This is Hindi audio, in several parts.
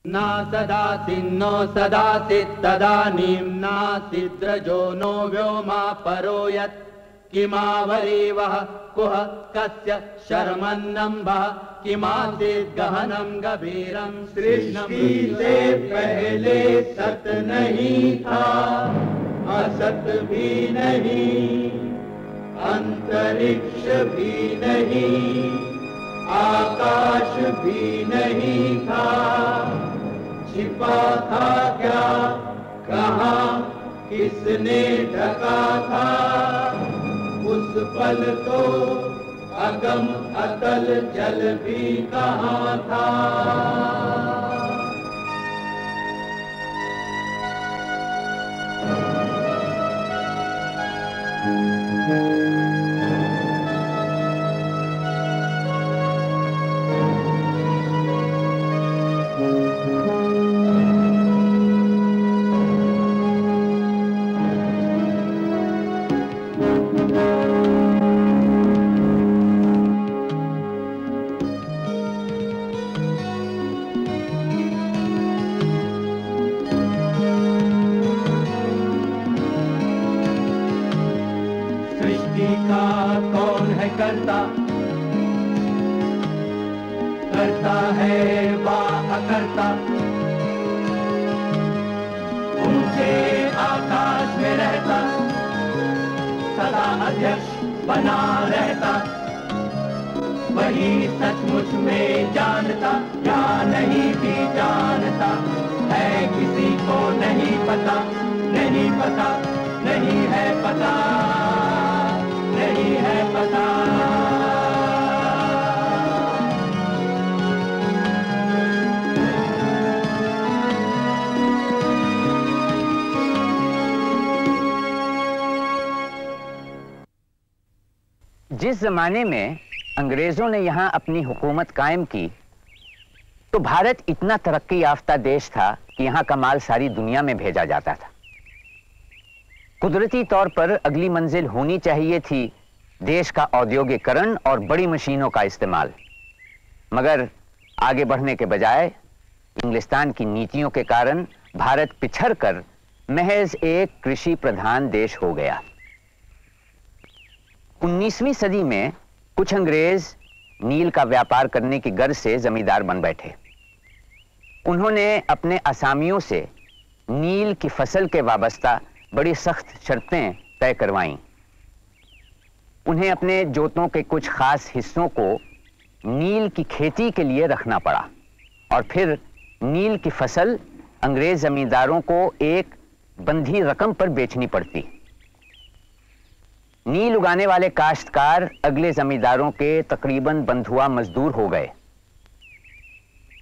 ना सदासिन्नो सदासित् तदानीं नासिद्रजो नो व्योमा परो यत् किमावरीवः कुह कस्य शर्मन्नम्भः किमासीत् गहनं गभीरं सृष्टि से पहले सत नहीं था, असत भी नहीं, अंतरिक्ष भी नहीं, आकाश भी नहीं था, छिपा था क्या, कहाँ, किसने ढका था, उस पल तो अगम अतल जल भी कहाँ था। करता है वा अकर्ता, ऊंचे आकाश में रहता, सदा अध्यक्ष बना रहता, वही सचमुच में जानता या नहीं भी जानता है, किसी को नहीं पता, नहीं पता, नहीं है पता, नहीं है पता। जिस जमाने में अंग्रेजों ने यहां अपनी हुकूमत कायम की तो भारत इतना तरक्की याफ्ता देश था कि यहां का माल सारी दुनिया में भेजा जाता था। कुदरती तौर पर अगली मंजिल होनी चाहिए थी देश का औद्योगिकरण और बड़ी मशीनों का इस्तेमाल, मगर आगे बढ़ने के बजाय इंग्लिस्तान की नीतियों के कारण भारत पिछड़कर महज एक कृषि प्रधान देश हो गया। 19वीं सदी में कुछ अंग्रेज नील का व्यापार करने की गर्ज से जमींदार बन बैठे। उन्होंने अपने असामियों से नील की फसल के वाबस्ता बड़ी सख्त शर्तें तय करवाईं। उन्हें अपने जोतों के कुछ खास हिस्सों को नील की खेती के लिए रखना पड़ा और फिर नील की फसल अंग्रेज जमींदारों को एक बंधी रकम पर बेचनी पड़ती। नील उगाने वाले काश्तकार अगले जमींदारों के तकरीबन बंधुआ मजदूर हो गए।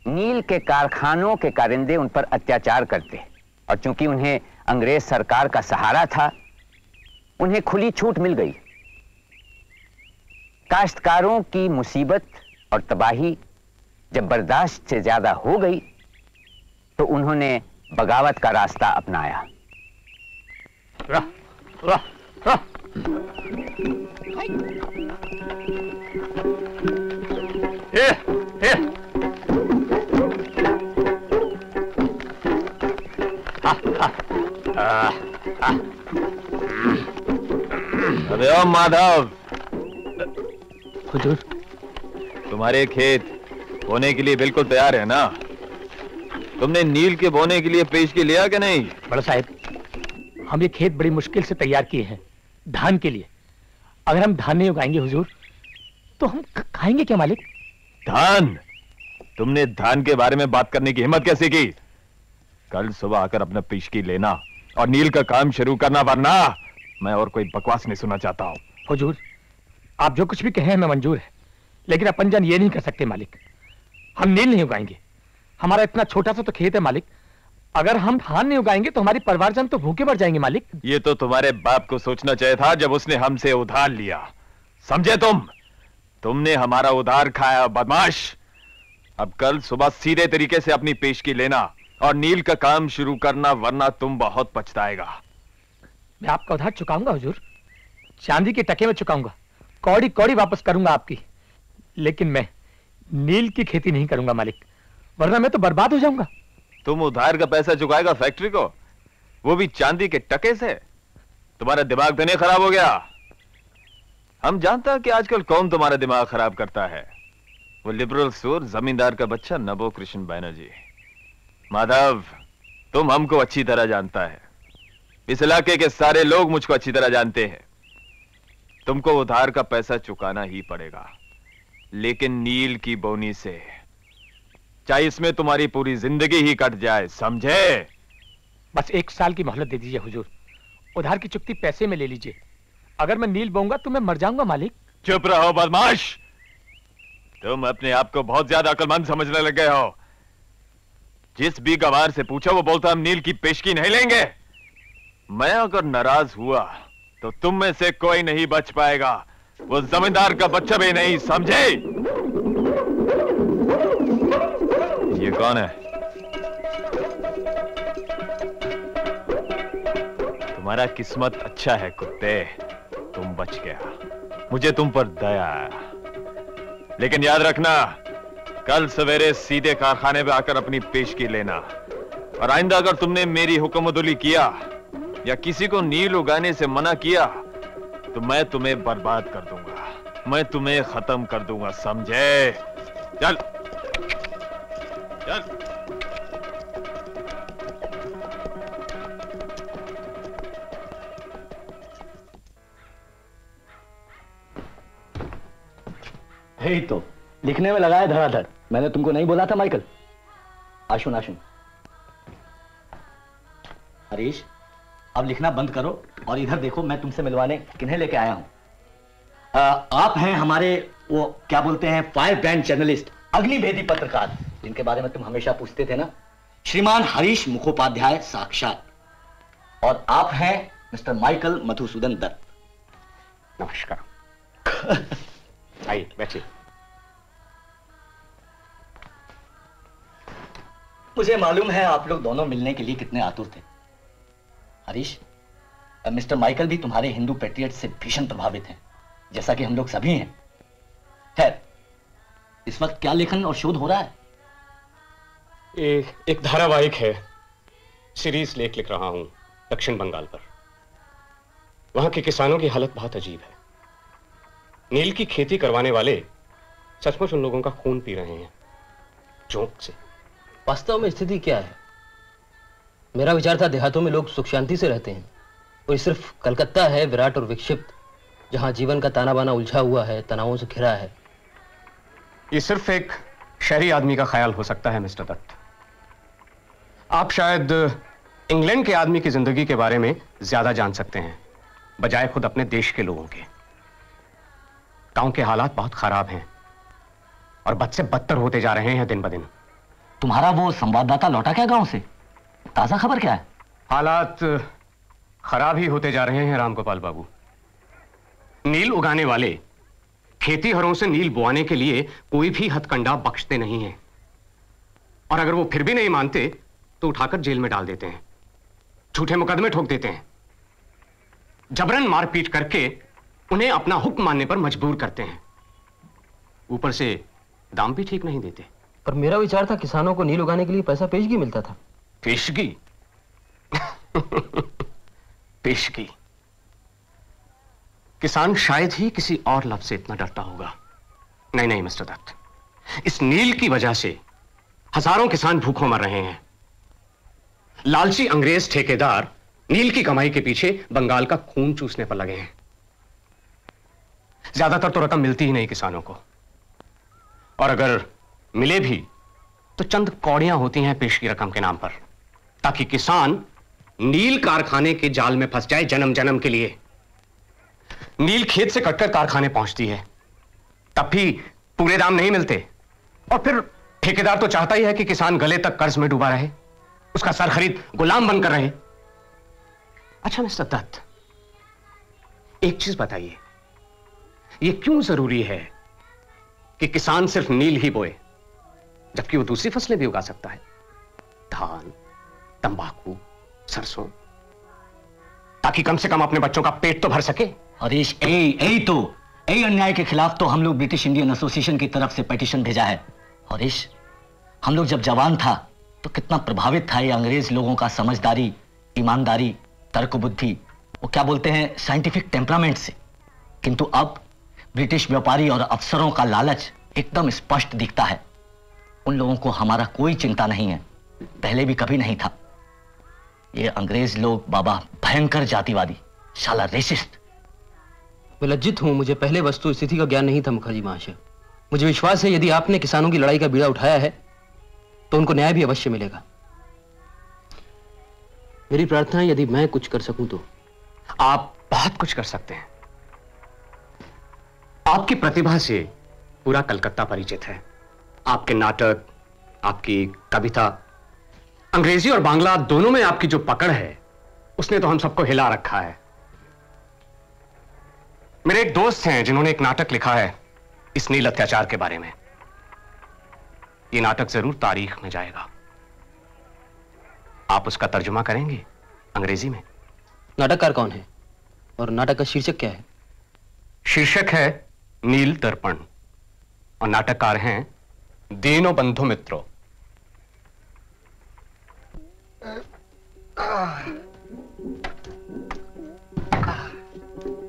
नील के कारखानों के कारिंदे उन पर अत्याचार करते और चूंकि उन्हें अंग्रेज सरकार का सहारा था, उन्हें खुली छूट मिल गई। काश्तकारों की मुसीबत और तबाही जब बर्दाश्त से ज्यादा हो गई तो उन्होंने बगावत का रास्ता अपनाया। अबे ओ माधव, हुजूर, तुम्हारे खेत बोने के लिए बिल्कुल तैयार है ना? तुमने नील के बोने के लिए पेशगी लिया कि नहीं? बड़ा साहब, हम ये खेत बड़ी मुश्किल से तैयार किए हैं धान के लिए। अगर हम धान नहीं उगाएंगे हुजूर तो हम खाएंगे क्या मालिक? धान? तुमने धान के बारे में बात करने की हिम्मत कैसे की? कल सुबह आकर अपना पेशगी लेना और नील का काम शुरू करना, वरना मैं और कोई बकवास नहीं सुनना चाहता हूं। हुजूर, आप जो कुछ भी कहें हमें मंजूर है, लेकिन अपन जान ये नहीं कर सकते मालिक, हम नील नहीं उगाएंगे। हमारा इतना छोटा सा तो खेत है मालिक, अगर हम धान नहीं उगाएंगे तो हमारी परिवारजन तो भूखे मर जाएंगे मालिक। ये तो तुम्हारे बाप को सोचना चाहिए था जब उसने हमसे उधार लिया, समझे तुम? तुमने हमारा उधार खाया बदमाश। अब कल सुबह सीधे तरीके से अपनी पेशगी लेना और नील का काम शुरू करना, वरना तुम बहुत पछताएगा। मैं आपका उधार चुकाऊंगा हुजूर, चांदी के टके में चुकाऊंगा, कौड़ी कौड़ी वापस करूंगा आपकी, लेकिन मैं नील की खेती नहीं करूंगा मालिक, वरना मैं तो बर्बाद हो जाऊंगा। तुम उधार का पैसा चुकाएगा फैक्ट्री को, वो भी चांदी के टके से? तुम्हारा दिमाग तो नहीं खराब हो गया? हम जानता कि आजकल कौन तुम्हारा दिमाग खराब करता है। वो लिबरल सूर जमींदार का बच्चा नबो कृष्ण बैनर्जी। माधव, तुम हमको अच्छी तरह जानता है, इस इलाके के सारे लोग मुझको अच्छी तरह जानते हैं। तुमको उधार का पैसा चुकाना ही पड़ेगा, लेकिन नील की बोनी से, चाहे इसमें तुम्हारी पूरी जिंदगी ही कट जाए, समझे? बस 1 साल की मोहलत दे दीजिए हुजूर। उधार की चुकती पैसे में ले लीजिए। अगर मैं नील बोऊंगा तो मैं मर जाऊंगा मालिक। चुप रहो बदमाश, तुम अपने आप को बहुत ज्यादा अक्लमंद समझने लग गए हो। जिस भी गवार से पूछो वो बोलता हम नील की पेशगी नहीं लेंगे। मैं अगर नाराज हुआ तो तुम में से कोई नहीं बच पाएगा, वो जमींदार का बच्चा भी नहीं, समझे? ये कौन है? तुम्हारा किस्मत अच्छा है कुत्ते, तुम बच गया। मुझे तुम पर दया आया, लेकिन याद रखना, कल सवेरे सीधे कारखाने पे आकर अपनी पेशगी लेना। और आइंदा अगर तुमने मेरी हुक्मदुली किया या किसी को नील उगाने से मना किया तो मैं तुम्हें बर्बाद कर दूंगा, मैं तुम्हें खत्म कर दूंगा, समझे? चल चल। यही तो लिखने में लगाया धड़ाधड़। मैंने तुमको नहीं बोला था माइकल? आशुन आशुन। हरीश, अब लिखना बंद करो और इधर देखो, मैं तुमसे मिलवाने किन्हें लेके आया हूं। आप हैं हमारे वो क्या बोलते हैं, फायर ब्रांड जर्नलिस्ट, अग्निभेदी पत्रकार, जिनके बारे में तुम हमेशा पूछते थे ना, श्रीमान हरीश मुखोपाध्याय साक्षात। और आप हैं मिस्टर माइकल मधुसूदन दत्त। नमस्कार। आइए बैठिए। मुझे मालूम है आप लोग दोनों मिलने के लिए कितने आतुर थे। हरीश, मिस्टर माइकल भी तुम्हारे हिंदू पैट्रियट से भीषण प्रभावित हैं, जैसा कि हम लोग सभी हैं। खैर, इस वक्त क्या लेखन और शोध हो रहा है? एक धारावाहिक है, सीरीज लेख लिख रहा हूं दक्षिण बंगाल पर। वहां के किसानों की हालत बहुत अजीब है। नील की खेती करवाने वाले सचमुच उन लोगों का खून पी रहे हैं, जोंक से। वास्तव में स्थिति क्या है? मेरा विचार था देहातों में लोग सुख शांति से रहते हैं, और सिर्फ कलकत्ता है विराट और विक्षिप्त, जहां जीवन का ताना बाना उलझा हुआ है, तनावों से घिरा है। ये सिर्फ एक शहरी आदमी का ख्याल हो सकता है मिस्टर दत्त। आप शायद इंग्लैंड के आदमी की जिंदगी के बारे में ज्यादा जान सकते हैं, बजाय खुद अपने देश के लोगों के। गांव के हालात बहुत खराब हैं और बद से बदतर होते जा रहे हैं दिन ब दिन। तुम्हारा वो संवाददाता लौटा क्या गांव से? ताजा खबर क्या है? हालात खराब ही होते जा रहे हैं रामगोपाल बाबू। नील उगाने वाले खेतीहरों से नील बोआने के लिए कोई भी हथकंडा बख्शते नहीं हैं, और अगर वो फिर भी नहीं मानते तो उठाकर जेल में डाल देते हैं, झूठे मुकदमे ठोक देते हैं, जबरन मारपीट करके उन्हें अपना हुक्म मानने पर मजबूर करते हैं। ऊपर से दाम भी ठीक नहीं देते। पर मेरा विचार था किसानों को नील उगाने के लिए पैसा पेशगी मिलता था। पेशगी? पेशगी? किसान शायद ही किसी और लफ्ज से इतना डरता होगा। नहीं नहीं मिस्टर दत्त, इस नील की वजह से हजारों किसान भूखों मर रहे हैं। लालची अंग्रेज ठेकेदार नील की कमाई के पीछे बंगाल का खून चूसने पर लगे हैं। ज्यादातर तो रकम मिलती ही नहीं किसानों को, और अगर मिले भी तो चंद कौड़ियां होती हैं पेश की रकम के नाम पर, ताकि किसान नील कारखाने के जाल में फंस जाए जन्म जन्म के लिए। नील खेत से कटकर कारखाने पहुंचती है, तब भी पूरे दाम नहीं मिलते, और फिर ठेकेदार तो चाहता ही है कि किसान गले तक कर्ज में डूबा रहे, उसका सर खरीद गुलाम बनकर रहे। अच्छा मिस्टर दत्त, एक चीज बताइए, यह क्यों जरूरी है कि किसान सिर्फ नील ही बोए जबकि वो दूसरी फसलें भी उगा सकता है? धान, तंबाकू, सरसों, ताकि कम से कम अपने बच्चों का पेट तो भर सके। हरीश, यही अन्याय के खिलाफ तो हम लोग ब्रिटिश इंडियन एसोसिएशन की तरफ से पिटीशन भेजा है। हरीश, हम लोग जब जवान था तो कितना प्रभावित था ये अंग्रेज लोगों का समझदारी, ईमानदारी, तर्क बुद्धि, वो क्या बोलते हैं साइंटिफिक टेम्परामेंट से। किंतु अब ब्रिटिश व्यापारी और अफसरों का लालच एकदम स्पष्ट दिखता है। उन लोगों को हमारा कोई चिंता नहीं है, पहले भी कभी नहीं था। ये अंग्रेज लोग बाबा भयंकर जातिवादी, शाला रेसिस्ट। मैं लज्जित हूं, मुझे पहले वस्तु स्थिति का ज्ञान नहीं था मुखर्जी महाशय। मुझे विश्वास है यदि आपने किसानों की लड़ाई का बीड़ा उठाया है तो उनको न्याय भी अवश्य मिलेगा। मेरी प्रार्थना है यदि मैं कुछ कर सकूं तो। आप बहुत कुछ कर सकते हैं। आपकी प्रतिभा से पूरा कलकत्ता परिचित है। आपके नाटक, आपकी कविता, अंग्रेजी और बांग्ला दोनों में आपकी जो पकड़ है उसने तो हम सबको हिला रखा है। मेरे एक दोस्त हैं जिन्होंने एक नाटक लिखा है इस नील अत्याचार के बारे में। यह नाटक जरूर तारीख में जाएगा। आप उसका तर्जुमा करेंगे अंग्रेजी में? नाटककार कौन है और नाटक का शीर्षक क्या है? शीर्षक है नील दर्पण और नाटककार हैं दीनो बंधु मित्रों।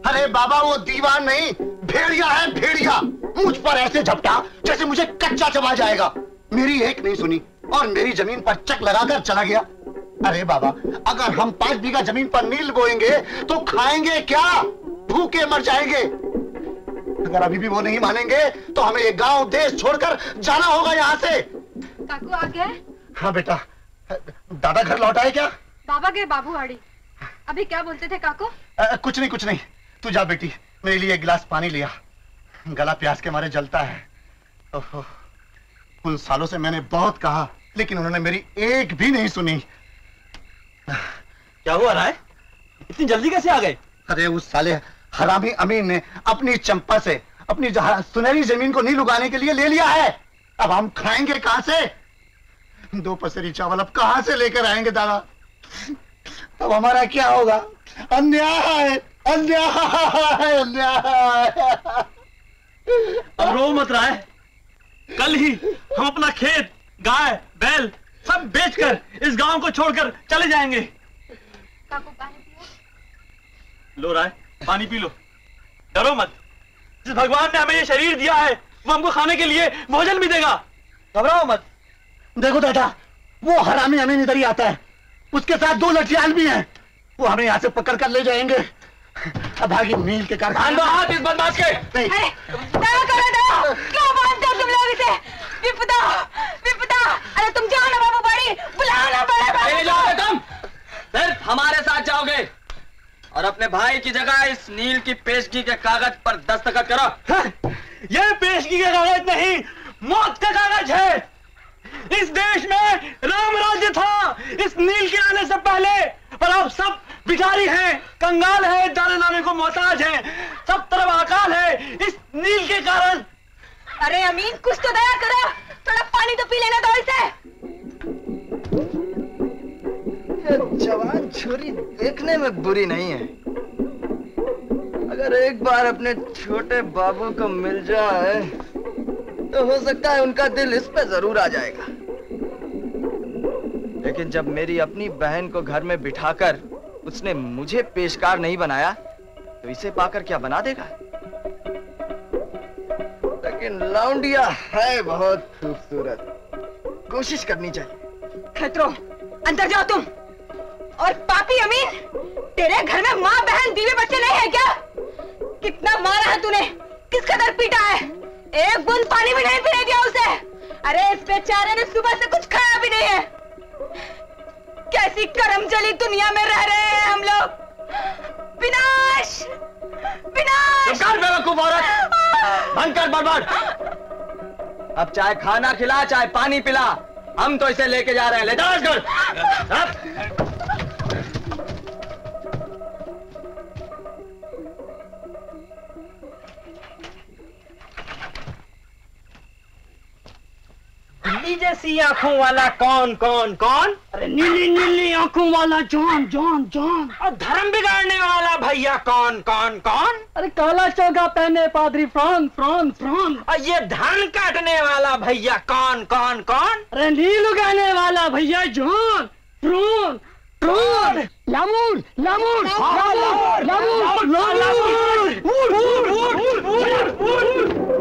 अरे बाबा वो दीवान नहीं, भेड़िया है भेड़िया। मुझ पर ऐसे झपटा जैसे मुझे कच्चा चबा जाएगा। मेरी एक नहीं सुनी और मेरी जमीन पर चक लगाकर चला गया। अरे बाबा, अगर हम 5 बीघा जमीन पर नील बोएंगे तो खाएंगे क्या? भूखे मर जाएंगे। अगर अभी भी वो नहीं मानेंगे तो हमें ये गांव देश छोड़कर जाना होगा यहाँ से। काकू आ गए? हाँ बेटा। दादा घर लौटा है क्या? बाबा गए बाबूवाड़ी। अभी क्या बोलते थे काकू? कुछ नहीं कुछ नहीं। तू जा बेटी, मेरे लिए एक गिलास पानी लिया। गला प्यास के मारे जलता है। ओहो, उन सालों से मैंने बहुत कहा लेकिन उन्होंने मेरी एक भी नहीं सुनी। क्या हुआ राय? इतनी जल्दी कैसे आ गए? अरे उस साले हरामी अमीन ने अपनी चंपा से अपनी सुनहरी जमीन को नील उगाने के लिए ले लिया है। अब हम खाएंगे कहां से? 2 पसेरी चावल अब कहां से लेकर आएंगे दादा? अब हमारा क्या होगा? अन्याय अन्याय अन्याय। अब रो मत राय, कल ही हम अपना खेत, गाय, बैल सब बेचकर इस गांव को छोड़कर चले जाएंगे। काकू पानी पियो। लो राय, पानी पी लो। डरो मत, जिस भगवान ने हमें ये शरीर दिया है वो हमको खाने के लिए भोजन भी देगा। घबराओ मत। देखो दादा, वो हरामी अमीन इधर ही आता है। उसके साथ 2 लठियाल भी हैं। वो हमें यहाँ से पकड़ कर ले जाएंगे। अब भागी नील के कारखाने। हाथ इस बदमाश के। नहीं। क्यों मानते हो तुम लोग इसे? विपदा विपदा। अरे तुम जाओ ना बाबू बड़ी, बुलाओ ना बड़े। नहीं जाओगे तुम, सिर्फ हमारे साथ जाओगे और अपने भाई की जगह इस नील की पेशगी के कागज पर दस्तखत करो। ये पेशगी का कागज नहीं, मौत का कागज है। इस देश में राम राज्य था इस नील के आने से पहले, पर अब सब भिखारी हैं, कंगाल हैं, दाने नाने को मोहताज हैं, सब तरफ अकाल है इस नील के कारण। अरे अमीन, कुछ तो दया करो, थोड़ा पानी तो पी लेना दो इसे। ये जवान छोरी देखने में बुरी नहीं है। अगर एक बार अपने छोटे बाबू को मिल जाए तो हो सकता है उनका दिल इस पे जरूर आ जाएगा। लेकिन जब मेरी अपनी बहन को घर में बिठाकर उसने मुझे पेशकार नहीं बनाया तो इसे पाकर क्या बना देगा? लेकिन लौंडिया है बहुत खूबसूरत, कोशिश करनी चाहिए। खतरो, अंदर जाओ तुम। और पापी अमीन, तेरे घर में माँ बहन बीवी बच्चे नहीं है क्या? कितना मारा है तूने, किस कदर पीटा है, एक बूंद पानी भी नहीं पीने दिया उसे। अरे इस बेचारे ने सुबह से कुछ खाया भी नहीं है। कैसी करमजली दुनिया में रह रहे हैं हम लोग। विनाश विनाश। बेवकूफ औरत, बंद कर बड़बड़। अब चाहे खाना खिला चाहे पानी पिला, हम तो इसे लेके जा रहे हैं। ले जाओ इस घर। दिल्ली तुम्हारी जैसी आंखों वाला कौन कौन कौन? अरे नीली नीली आंखों वाला जॉन जॉन जॉन। और धर्म बिगाड़ने वाला भैया कौन कौन कौन? अरे काला चोगा पहने पादरी फ्रॉन फ्रॉन फ्रॉन। और ये धान काटने वाला भैया कौन कौन कौन? अरे नील उगाने वाला भैया John frown frown. L'Amour L'Amour L'Amour L'Amour.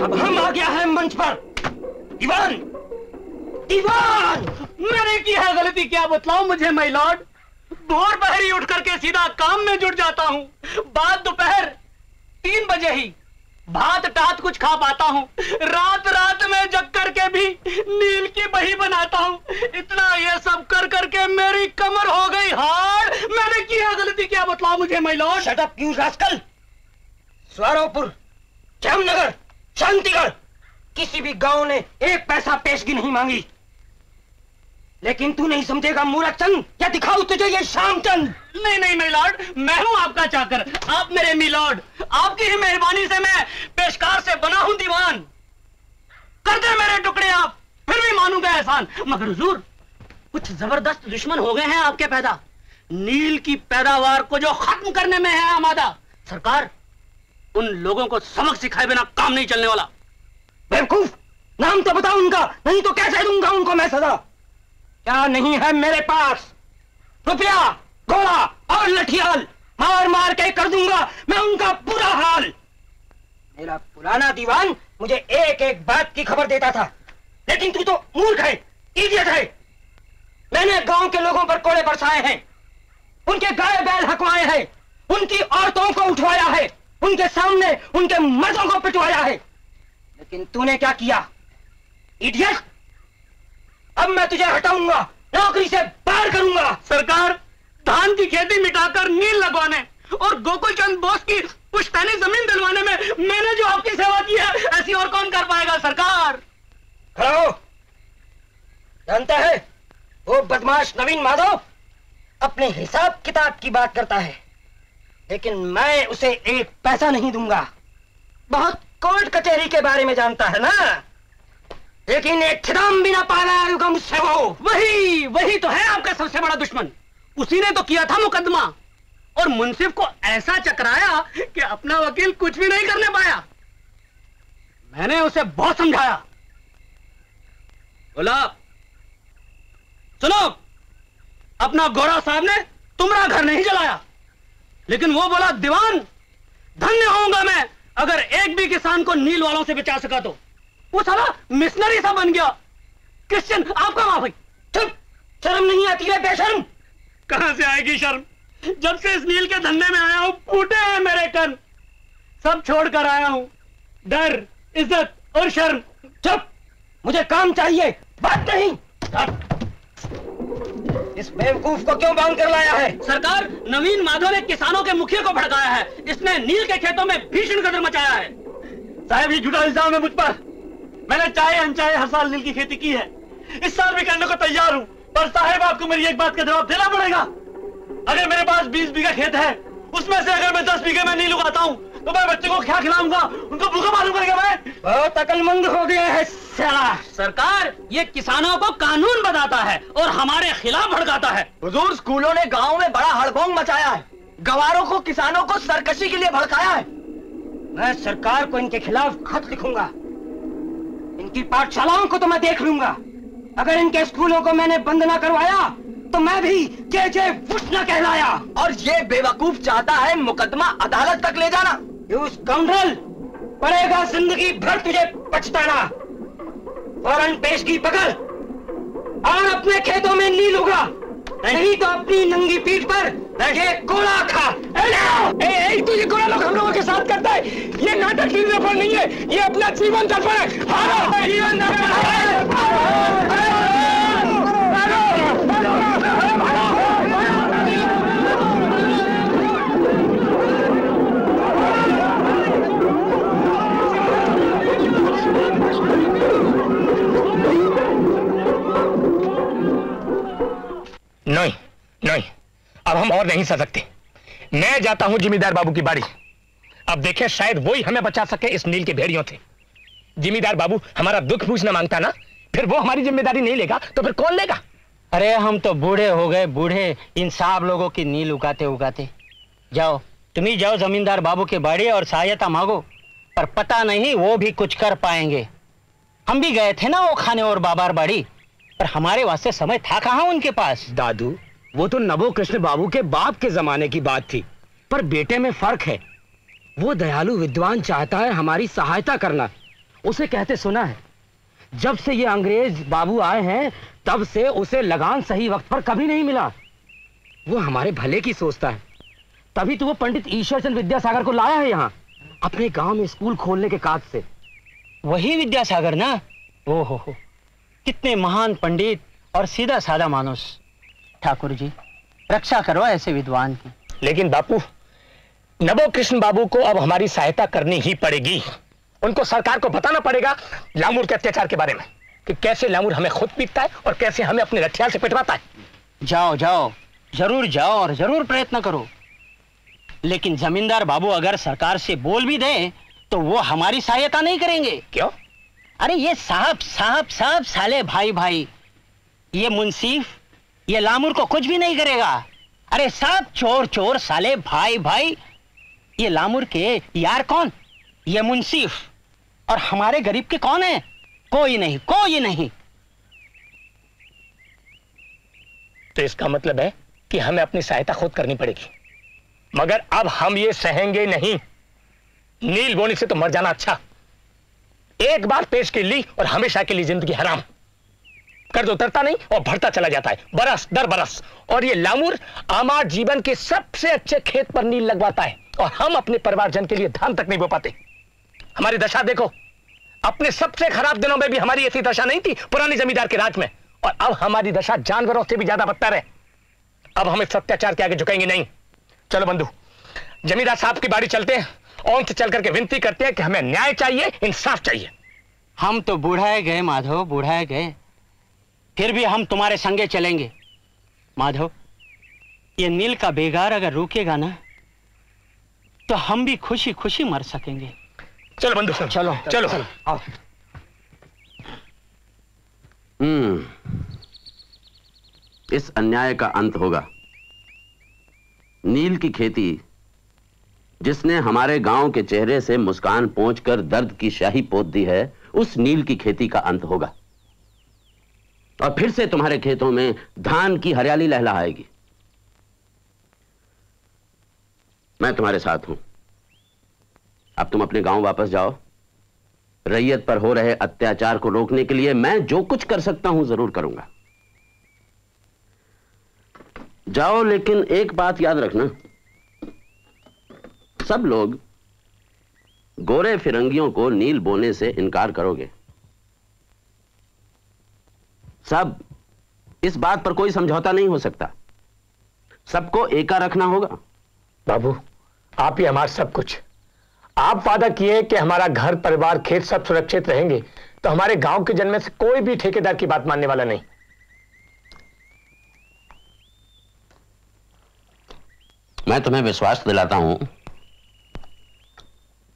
अब हम आ गया है मंच पर। दीवान दीवान, मैंने की है गलती क्या बतलाऊं मुझे माय लॉर्ड? भोर पहरी उठ करके सीधा काम में जुट जाता हूँ। बाद दोपहर 3 बजे ही भात टात कुछ खा पाता हूँ। रात रात में जग करके भी नील की बही बनाता हूँ। इतना ये सब कर करके मेरी कमर हो गई हार्ड। मैंने की है गलती क्या बतलाऊं मुझे my lord? Shut up you rascal. Swaropur, Jamnagar, Shantigarh, किसी भी गांव ने 1 पैसा पेशगी नहीं मांगी। लेकिन तू नहीं समझेगा मूर्खचंद, क्या दिखाऊं तुझे ये शामचंद? नहीं नहीं माय लॉर्ड, मैं हूं आपका चाकर, आप मेरे मिलॉर्ड। आपकी ही मेहरबानी से मैं पेशकार से बना हूं दीवान। कर दे मेरे टुकड़े आप, फिर भी मानूंगा एहसान। मगर हुजूर, कुछ जबरदस्त दुश्मन हो गए हैं आपके पैदा। नील की पैदावार को जो खत्म करने में है आमादा। सरकार, उन लोगों को सबक सिखाए बिना काम नहीं चलने वाला। बेवकूफ, नाम तो बताओ उनका, नहीं तो कैसे दूंगा उनको मैं सजा? क्या नहीं है मेरे पास? रुपया, घोड़ा और लठियाल मार मार के कर दूंगा मैं उनका बुरा हाल। मेरा पुराना दीवान मुझे एक एक बात की खबर देता था, लेकिन तू तो मूर्ख है, इडियट है। मैंने गांव के लोगों पर कोड़े बरसाए हैं, उनके गाय बैल हकवाए हैं, उनकी औरतों को उठवाया है, उनके सामने उनके मर्दों को पिटवाया है। लेकिन तूने क्या किया, इडियट? अब मैं तुझे हटाऊंगा, नौकरी से बाहर करूंगा। सरकार, धान की खेती मिटाकर नील लगवाने और गोकुल चंद बोस की पुश्तैनी जमीन दिलवाने में मैंने जो आपकी सेवा की है, ऐसी और कौन कर पाएगा सरकार? खड़ा हो। जानता है, वो बदमाश नवीन माधव अपने हिसाब किताब की बात करता है, लेकिन मैं उसे 1 पैसा नहीं दूंगा। बहुत कोर्ट कचहरी के बारे में जानता है ना, लेकिन एक खिदाम भी ना पाया मुझसे। वो वही तो है आपका सबसे बड़ा दुश्मन। उसी ने तो किया था मुकदमा और मुंसिफ को ऐसा चकराया कि अपना वकील कुछ भी नहीं करने पाया। मैंने उसे बहुत समझाया। बोला, सुनो, अपना गोरा साहब ने तुम्हारा घर नहीं जलाया, लेकिन वो बोला, दीवान, धन्य होऊंगा मैं अगर एक भी किसान को नील वालों से बचा सका तो। वो साला मिशनरी सा बन गया। क्रिश्चियन आपका मां भाई। चुप, शर्म नहीं आती है बेशर्म? कहां से आएगी शर्म? जब से इस नील के धंधे में आया हूं फूटे हैं मेरे कान। सब छोड़कर आया हूं, डर, इज्जत और शर्म। चुप, मुझे काम चाहिए, बात नहीं। इस बेवकूफ को क्यों बांध कर लाया है? सरकार, नवीन माधव ने किसानों के मुखिया को भड़काया है। इसने नील के खेतों में भीषण कदर मचाया है। साहब, ये झूठा इल्जाम है मुझ पर। मैंने चाहे अनचाहे हर साल नील की खेती की है, इस साल भी करने को तैयार हूँ। पर साहब, आपको मेरी एक बात का जवाब देना पड़ेगा। अगर मेरे पास 20 बीघा खेत है, उसमें से अगर मैं 10 बीघे में नील उगाता हूँ, तो मैं बच्चों को क्या खिलाऊंगा? उनको भूखा मालूम करेगा मैं? बहुत अकलमंद हो गया है साला। सरकार, ये किसानों को कानून बताता है और हमारे खिलाफ भड़काता है। हुजूर, स्कूलों ने गांव में बड़ा हड़कंप मचाया है, गवारों को, किसानों को सरकशी के लिए भड़काया है। मैं सरकार को इनके खिलाफ खत लिखूंगा। इनकी पाठशालाओं को तो मैं देख लूंगा। अगर इनके स्कूलों को मैंने बंद ना करवाया तो मैं भी जे फुट न कहलाया। और ये बेवकूफ चाहता है मुकदमा अदालत तक ले जाना। यू स्काउंड्रल, पड़ेगा जिंदगी भर तुझे पछताना। फौरन पेशगी पकड़ और अपने खेतों में नील उगा, नहीं तो अपनी नंगी पीठ पर ये कोड़ा खा। तू ये कोड़ा लोग हम लोगों के साथ करता है। ये नाटक नील दर्पण नहीं है, ये अपना जीवन दर्पण है। जीवन दर्पण है। नहीं नहीं, अब हम और नहीं सह सकते। मैं जाता हूं जिमीदार बाबू की बाड़ी। अब देखें, शायद वही हमें बचा सके इस नील के भेड़ियों से। जिमीदार बाबू हमारा दुख पूछना मांगता ना, फिर वो हमारी जिम्मेदारी नहीं लेगा तो फिर कौन लेगा? अरे हम तो बूढ़े हो गए, बूढ़े इन साहब लोगों की नील उगाते उगाते। जाओ तुम ही जाओ जमींदार बाबू के बाड़ी और सहायता मांगो, पर पता नहीं वो भी कुछ कर पाएंगे। हम भी गए थे ना वो खाने और बाबार बाड़ी, पर हमारे वास्ते समय था कहाँ उनके पास। दादू वो तो नवो कृष्ण बाबू के बाप के जमाने की बात थी, पर बेटे में फर्क है। वो दयालु विद्वान चाहता है हमारी सहायता करना। उसे कहते सुना है, जब से ये अंग्रेज बाबू आए हैं तब से उसे लगान सही वक्त पर कभी नहीं मिला। वो हमारे भले की सोचता है, तभी तो वो पंडित ईश्वरचंद विद्यासागर को लाया है यहाँ अपने गांव में स्कूल खोलने के काज से। वही विद्यासागर ना? ओहो हो, कितने महान पंडित और सीधा साधा मानुस। ठाकुर जी रक्षा करो ऐसे विद्वान की। लेकिन बापू, नवो कृष्ण बाबू को अब हमारी सहायता करनी ही पड़ेगी। उनको सरकार को बताना पड़ेगा लामूर के अत्याचार के बारे में, कि कैसे लामूर हमें खुद पीटता है और कैसे हमें अपने लठियाल से पिटवाता है। जाओ जाओ, जरूर जाओ और जरूर प्रयत्न करो। लेकिन जमींदार बाबू अगर सरकार से बोल भी दे तो वो हमारी सहायता नहीं करेंगे। क्यों? अरे ये साहब साहब साहब साले भाई भाई, ये मुंसीफ ये लामूर को कुछ भी नहीं करेगा। अरे सब चोर चोर साले भाई भाई। ये लामूर के यार कौन? ये मुंसीफ। और हमारे गरीब के कौन है? कोई नहीं, कोई नहीं। तो इसका मतलब है कि हमें अपनी सहायता खुद करनी पड़ेगी, मगर अब हम ये सहेंगे नहीं। नील बोने से तो मर जाना अच्छा। एक बार पेश की ली और हमेशा के लिए जिंदगी हराम। कर्ज उतरता नहीं और बढ़ता चला जाता है बरस दर बरस। और ये लामूर आमार जीवन के सबसे अच्छे खेत पर नील लगवाता है और हम अपने परिवारजन के लिए धान तक नहीं बो पाते। हमारी दशा देखो, अपने सबसे खराब दिनों में भी हमारी ऐसी दशा नहीं थी पुराने जमींदार के राज में, और अब हमारी दशा जानवरों से भी ज्यादा बदतर है। अब हम इस अत्याचार के आगे झुकेंगे नहीं। चलो बंधु, जमींदार साहब की बाड़ी चलते हैं और उनसे चल करके विनती करते हैं कि हमें न्याय चाहिए, इंसाफ चाहिए। हम तो बूढ़ाए गए माधव, बूढ़ाए गए, फिर भी हम तुम्हारे संगे चलेंगे। माधव, ये नील का बेगार अगर रुकेगा ना तो हम भी खुशी खुशी मर सकेंगे। चलो बंधु, चलो चलो, चलो। आओ। इस अन्याय का अंत होगा। नील की खेती जिसने हमारे गांव के चेहरे से मुस्कान पोंछकर दर्द की स्याही पोत दी है, उस नील की खेती का अंत होगा और फिर से तुम्हारे खेतों में धान की हरियाली लहलहाएगी। मैं तुम्हारे साथ हूं। अब तुम अपने गांव वापस जाओ। रैयत पर हो रहे अत्याचार को रोकने के लिए मैं जो कुछ कर सकता हूं जरूर करूंगा। जाओ, लेकिन एक बात याद रखना, सब लोग गोरे फिरंगियों को नील बोने से इनकार करोगे। सब, इस बात पर कोई समझौता नहीं हो सकता। सबको एका रखना होगा। बाबू, आप ही हमारा सब कुछ। आप वादा किए कि हमारा घर परिवार खेत सब सुरक्षित रहेंगे, तो हमारे गांव के जन में से कोई भी ठेकेदार की बात मानने वाला नहीं। मैं तुम्हें विश्वास दिलाता हूं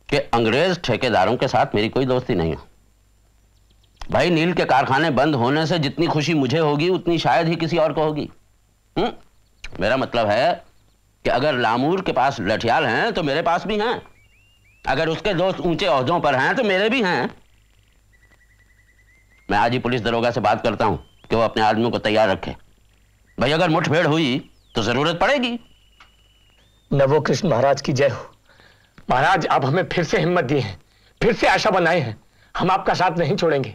कि अंग्रेज ठेकेदारों के साथ मेरी कोई दोस्ती नहीं है। भाई, नील के कारखाने बंद होने से जितनी खुशी मुझे होगी उतनी शायद ही किसी और को होगी। मेरा मतलब है कि अगर लामूर के पास लठियाल हैं तो मेरे पास भी हैं, अगर उसके दोस्त ऊंचे ओहदों पर हैं तो मेरे भी हैं। मैं आज ही पुलिस दरोगा से बात करता हूं कि वो अपने आदमियों को तैयार रखे। भाई, अगर मुठभेड़ हुई तो जरूरत पड़ेगी। नवो कृष्ण महाराज की जय हो। महाराज, आप हमें फिर से हिम्मत दी है, फिर से आशा बनाए हैं। हम आपका साथ नहीं छोड़ेंगे,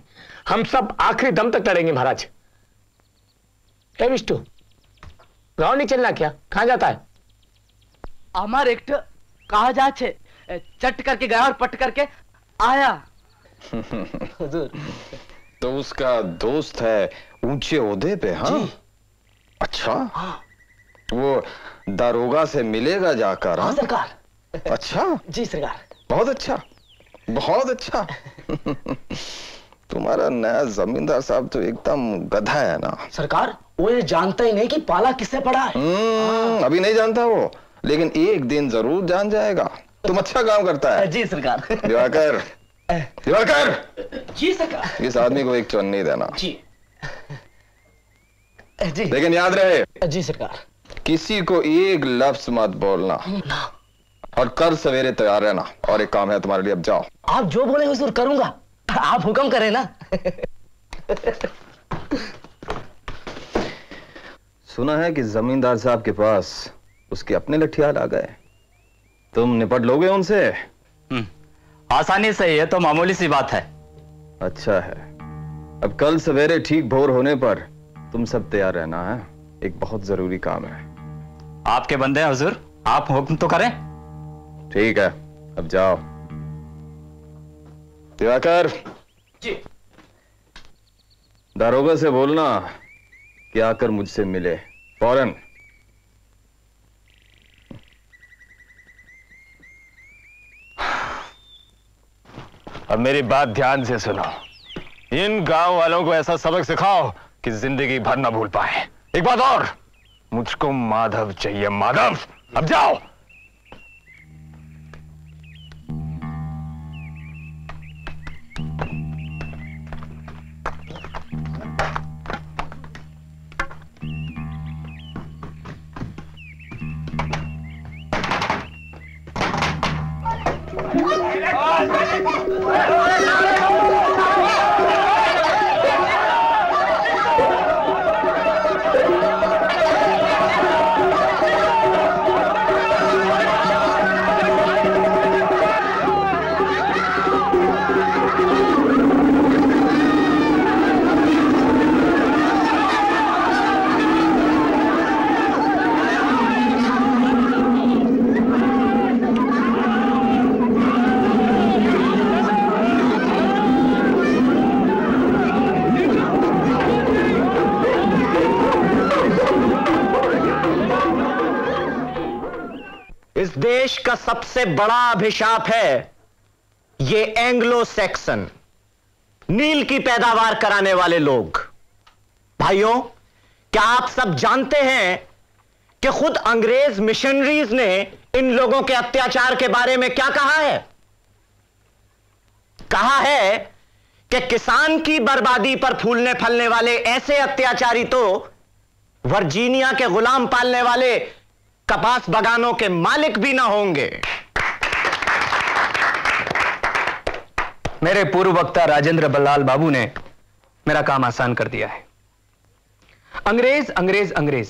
हम सब आखिरी दम तक लड़ेंगे महाराज। हे विष्णु, गाँव नहीं चलना क्या? कहां जाता है? अमर एक कहा जा छे, चट करके गया और पट करके आया। हुजूर, तो उसका दोस्त है ऊंचे ओहदे पे? हाँ, अच्छा। हाँ। वो दारोगा से मिलेगा जाकर? हाँ सरकार। अच्छा जी सरकार। बहुत अच्छा, बहुत अच्छा। तुम्हारा नया जमींदार साहब तो एकदम गधा है ना सरकार। वो ये जानता ही नहीं कि पाला किससे पड़ा है। अभी नहीं जानता वो, लेकिन एक दिन जरूर जान जाएगा। तुम अच्छा काम करता है। जी सरकार। दिवाकर, दिवाकर। जी सरकार। इस आदमी को एक चुन्नी देना। जी जी। लेकिन याद रहे। जी सरकार। किसी को एक लफ्ज मत बोलना और कल सवेरे तैयार रहना। और एक काम है तुम्हारे लिए, अब जाओ। आप जो बोले हुजूर करूंगा, आप हुक्म करें ना। सुना है कि जमींदार साहब के पास उसके अपने लठियाल आ गए, तुम निपट लोगे उनसे? आसानी से, ये तो मामूली सी बात है। अच्छा है। अब कल सवेरे ठीक भोर होने पर तुम सब तैयार रहना है, एक बहुत जरूरी काम है। आपके बंदे हैं हुजूर, आप हुक्म तो करें। ठीक है, अब जाओ। दिवाकर जी। दारोगा से बोलना कि आकर मुझसे मिले फौरन। अब मेरी बात ध्यान से सुनो। इन गांव वालों को ऐसा सबक सिखाओ कि जिंदगी भर ना भूल पाए। एक बात और, मुझको माधव चाहिए, माधव। अब जाओ। इस देश का सबसे बड़ा अभिशाप है ये एंग्लो सैक्सन, नील की पैदावार कराने वाले लोग। भाइयों, क्या आप सब जानते हैं कि खुद अंग्रेज मिशनरीज ने इन लोगों के अत्याचार के बारे में क्या कहा है? कहा है कि किसान की बर्बादी पर फूलने फलने वाले ऐसे अत्याचारी तो वर्जीनिया के गुलाम पालने वाले कपास बगानों के मालिक भी ना होंगे। मेरे पूर्व वक्ता राजेंद्र बल्लाल बाबू ने मेरा काम आसान कर दिया है। अंग्रेज अंग्रेज अंग्रेज,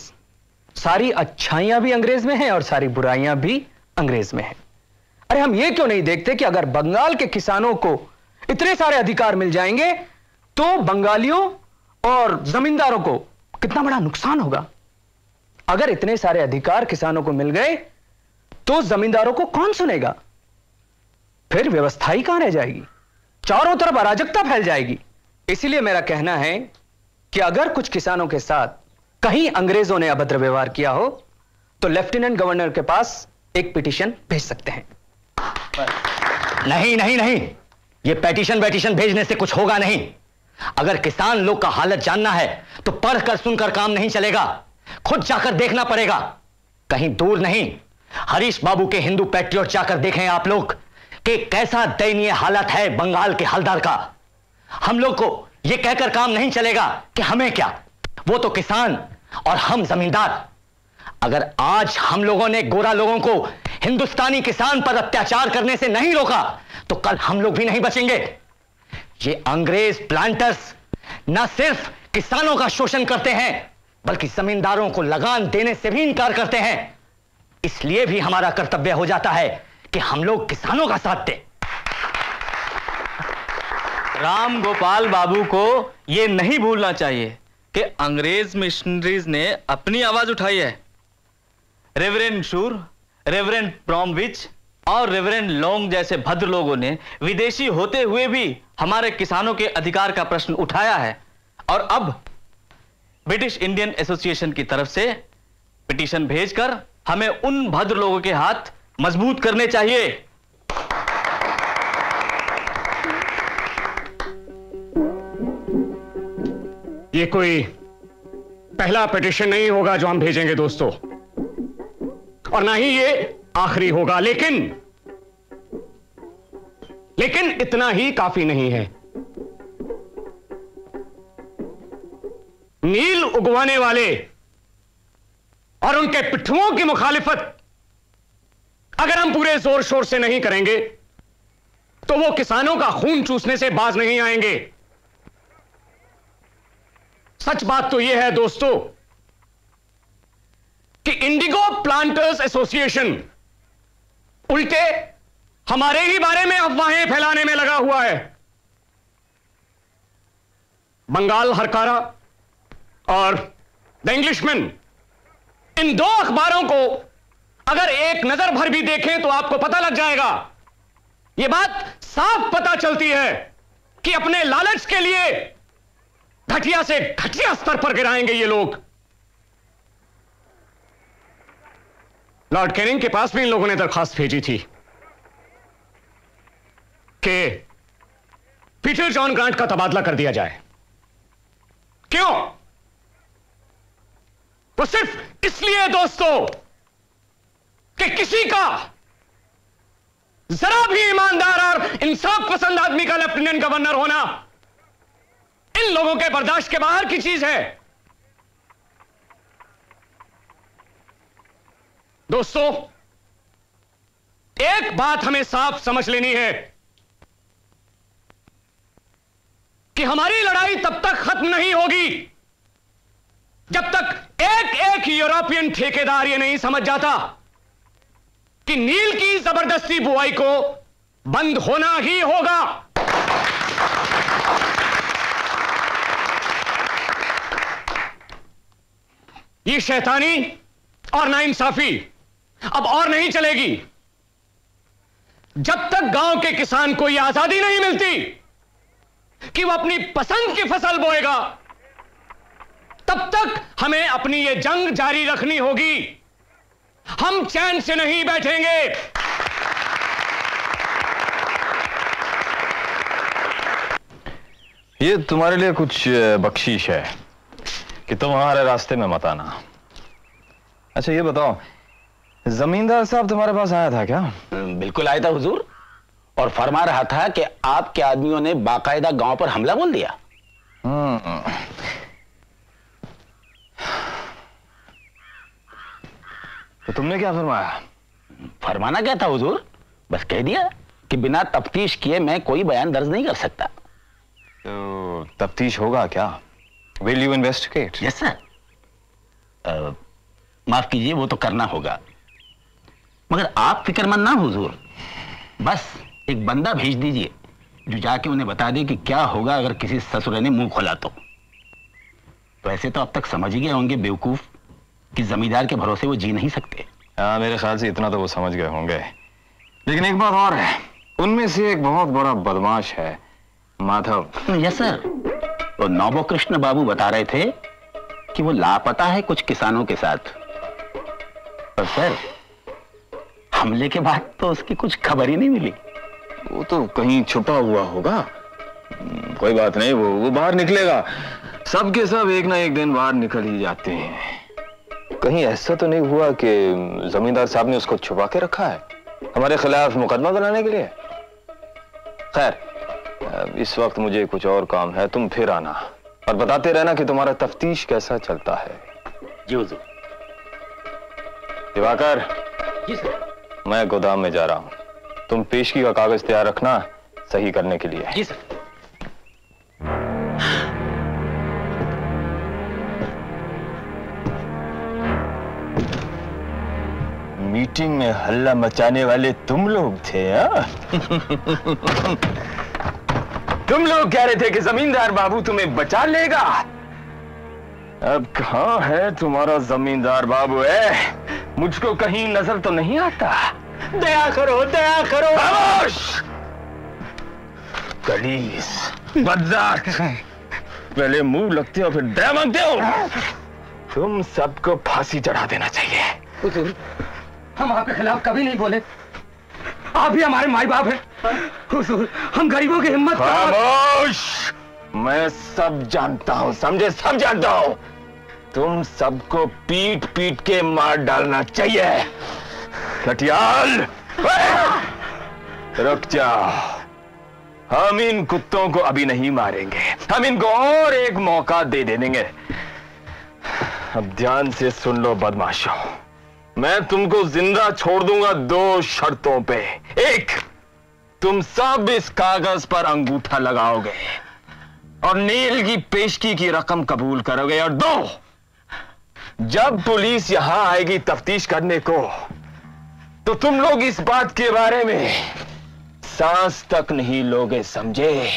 सारी अच्छाइयां भी अंग्रेज में हैं और सारी बुराइयां भी अंग्रेज में हैं। अरे हम ये क्यों नहीं देखते कि अगर बंगाल के किसानों को इतने सारे अधिकार मिल जाएंगे तो बंगालियों और जमींदारों को कितना बड़ा नुकसान होगा। अगर इतने सारे अधिकार किसानों को मिल गए तो जमींदारों को कौन सुनेगा? फिर व्यवस्था ही कहां रह जाएगी, चारों तरफ अराजकता फैल जाएगी। इसीलिए मेरा कहना है कि अगर कुछ किसानों के साथ कहीं अंग्रेजों ने अभद्र व्यवहार किया हो तो लेफ्टिनेंट गवर्नर के पास एक पिटीशन भेज सकते हैं। नहीं नहीं नहीं, यह पेटिशन भेजने से कुछ होगा नहीं। अगर किसान लोग का हालत जानना है तो पढ़कर सुनकर काम नहीं चलेगा, खुद जाकर देखना पड़ेगा। कहीं दूर नहीं, हरीश बाबू के हिंदू पैट्रियट जाकर देखें आप लोग कि कैसा दयनीय हालत है बंगाल के हलदर का। हम लोग को यह कहकर काम नहीं चलेगा कि हमें क्या, वो तो किसान और हम जमींदार। अगर आज हम लोगों ने गोरा लोगों को हिंदुस्तानी किसान पर अत्याचार करने से नहीं रोका तो कल हम लोग भी नहीं बचेंगे। ये अंग्रेज प्लांटर्स न सिर्फ किसानों का शोषण करते हैं बल्कि जमींदारों को लगान देने से भी इनकार करते हैं। इसलिए भी हमारा कर्तव्य हो जाता है कि हम लोग किसानों का साथ दें। राम गोपाल बाबू को यह नहीं भूलना चाहिए कि अंग्रेज मिशनरीज ने अपनी आवाज उठाई है। रेवरेंड शूर, रेवरेंड ब्रॉमविच और रेवरेंड लॉन्ग जैसे भद्र लोगों ने विदेशी होते हुए भी हमारे किसानों के अधिकार का प्रश्न उठाया है। और अब ब्रिटिश इंडियन एसोसिएशन की तरफ से पिटीशन भेजकर हमें उन भद्र लोगों के हाथ मजबूत करने चाहिए। ये कोई पहला पिटीशन नहीं होगा जो हम भेजेंगे दोस्तों, और ना ही ये आखिरी होगा। लेकिन इतना ही काफी नहीं है। नील उगवाने वाले और उनके पिट्ठुओं की मुखालिफत अगर हम पूरे जोर शोर से नहीं करेंगे तो वो किसानों का खून चूसने से बाज नहीं आएंगे। सच बात तो यह है दोस्तों कि इंडिगो प्लांटर्स एसोसिएशन उल्टे हमारे ही बारे में अफवाहें फैलाने में लगा हुआ है। बंगाल हरकारा और द इंग्लिशमैन, इन दो अखबारों को अगर एक नजर भर भी देखें तो आपको पता लग जाएगा। यह बात साफ पता चलती है कि अपने लालच के लिए घटिया से घटिया स्तर पर गिराएंगे ये लोग। लॉर्ड कैनिंग के पास भी इन लोगों ने दरखास्त भेजी थी कि पीटर जॉन ग्रांट का तबादला कर दिया जाए। क्यों? वो सिर्फ इसलिए दोस्तों कि किसी का जरा भी ईमानदार और इंसाफ पसंद आदमी का लेफ्टिनेंट गवर्नर होना इन लोगों के बर्दाश्त के बाहर की चीज है। दोस्तों, एक बात हमें साफ समझ लेनी है कि हमारी लड़ाई तब तक खत्म नहीं होगी जब तक एक एक यूरोपियन ठेकेदार यह नहीं समझ जाता कि नील की जबरदस्ती बुआई को बंद होना ही होगा। ये शैतानी और नाइंसाफी अब और नहीं चलेगी। जब तक गांव के किसान को यह आजादी नहीं मिलती कि वह अपनी पसंद की फसल बोएगा, तब तक हमें अपनी यह जंग जारी रखनी होगी। हम चैन से नहीं बैठेंगे। ये तुम्हारे लिए कुछ बख्शीश है कि तुम हमारे रास्ते में मत आना। अच्छा ये बताओ, जमींदार साहब तुम्हारे पास आया था क्या? बिल्कुल आया था हुजूर, और फरमा रहा था कि आपके आदमियों ने बाकायदा गांव पर हमला बोल दिया। तो तुमने क्या फरमाया? फरमाना क्या था हुजूर, बस कह दिया कि बिना तफ्तीश किए मैं कोई बयान दर्ज नहीं कर सकता। तो तफ्तीश होगा क्या? Will you investigate? Yes sir. माफ कीजिए, वो तो करना होगा, मगर आप फिक्रमंद ना हुजूर। बस एक बंदा भेज दीजिए जो जाके उन्हें बता दे कि क्या होगा अगर किसी ससुरे ने मुंह खोला तो। वैसे तो अब तक समझ ही गए होंगे बेवकूफ कि जमींदार के भरोसे वो जी नहीं सकते। हाँ, मेरे ख्याल से इतना तो वो समझ गए होंगे। लेकिन एक बात और है, उनमें से एक बहुत बड़ा बदमाश है, माधव। Yes sir. तो नौबो कृष्ण बाबू बता रहे थे कि वो लापता है कुछ किसानों के साथ। पर सर, हमले के बाद तो उसकी कुछ खबर ही नहीं मिली। वो तो कहीं छुपा हुआ होगा। कोई बात नहीं, वो बाहर निकलेगा। सब के सब एक ना एक दिन बाहर निकल ही जाते हैं। कहीं ऐसा तो नहीं हुआ कि जमींदार साहब ने उसको छुपा के रखा है हमारे खिलाफ मुकदमा बनाने के लिए? खैर, इस वक्त मुझे कुछ और काम है। तुम फिर आना और बताते रहना कि तुम्हारा तफ्तीश कैसा चलता है। जी हुजूर। दिवाकर, जी सर। मैं गोदाम में जा रहा हूं, तुम पेशगी का कागज तैयार रखना सही करने के लिए। जी सर। मीटिंग में हल्ला मचाने वाले तुम लोग थे? तुम लोग कह रहे थे कि जमींदार बाबू तुम्हें बचा लेगा। अब कहां है तुम्हारा जमींदार बाबू? है मुझको कहीं नजर तो नहीं आता? दया करो, दया करो। खामोश! गलीस, बददार, पहले मुंह लगते हो फिर दया मांगते हो। तुम सबको फांसी चढ़ा देना चाहिए। हुजूर, हम आपके खिलाफ कभी नहीं बोले। आप भी हमारे माई बाप हैं। हुजूर, हम गरीबों की हिम्मत। खामोश! मैं सब जानता हूं, समझे? सब जानता हूं। तुम सबको पीट पीट के मार डालना चाहिए। लठियाल, रुक जाओ। हम इन कुत्तों को अभी नहीं मारेंगे, हम इनको और एक मौका दे देंगे। अब ध्यान से सुन लो बदमाशों, मैं तुमको जिंदा छोड़ दूंगा 2 शर्तों पे। 1, तुम सब इस कागज पर अंगूठा लगाओगे और नील की पेशगी की रकम कबूल करोगे। और 2, जब पुलिस यहां आएगी तफ्तीश करने को, तो तुम लोग इस बात के बारे में सांस तक नहीं लोगे, समझे?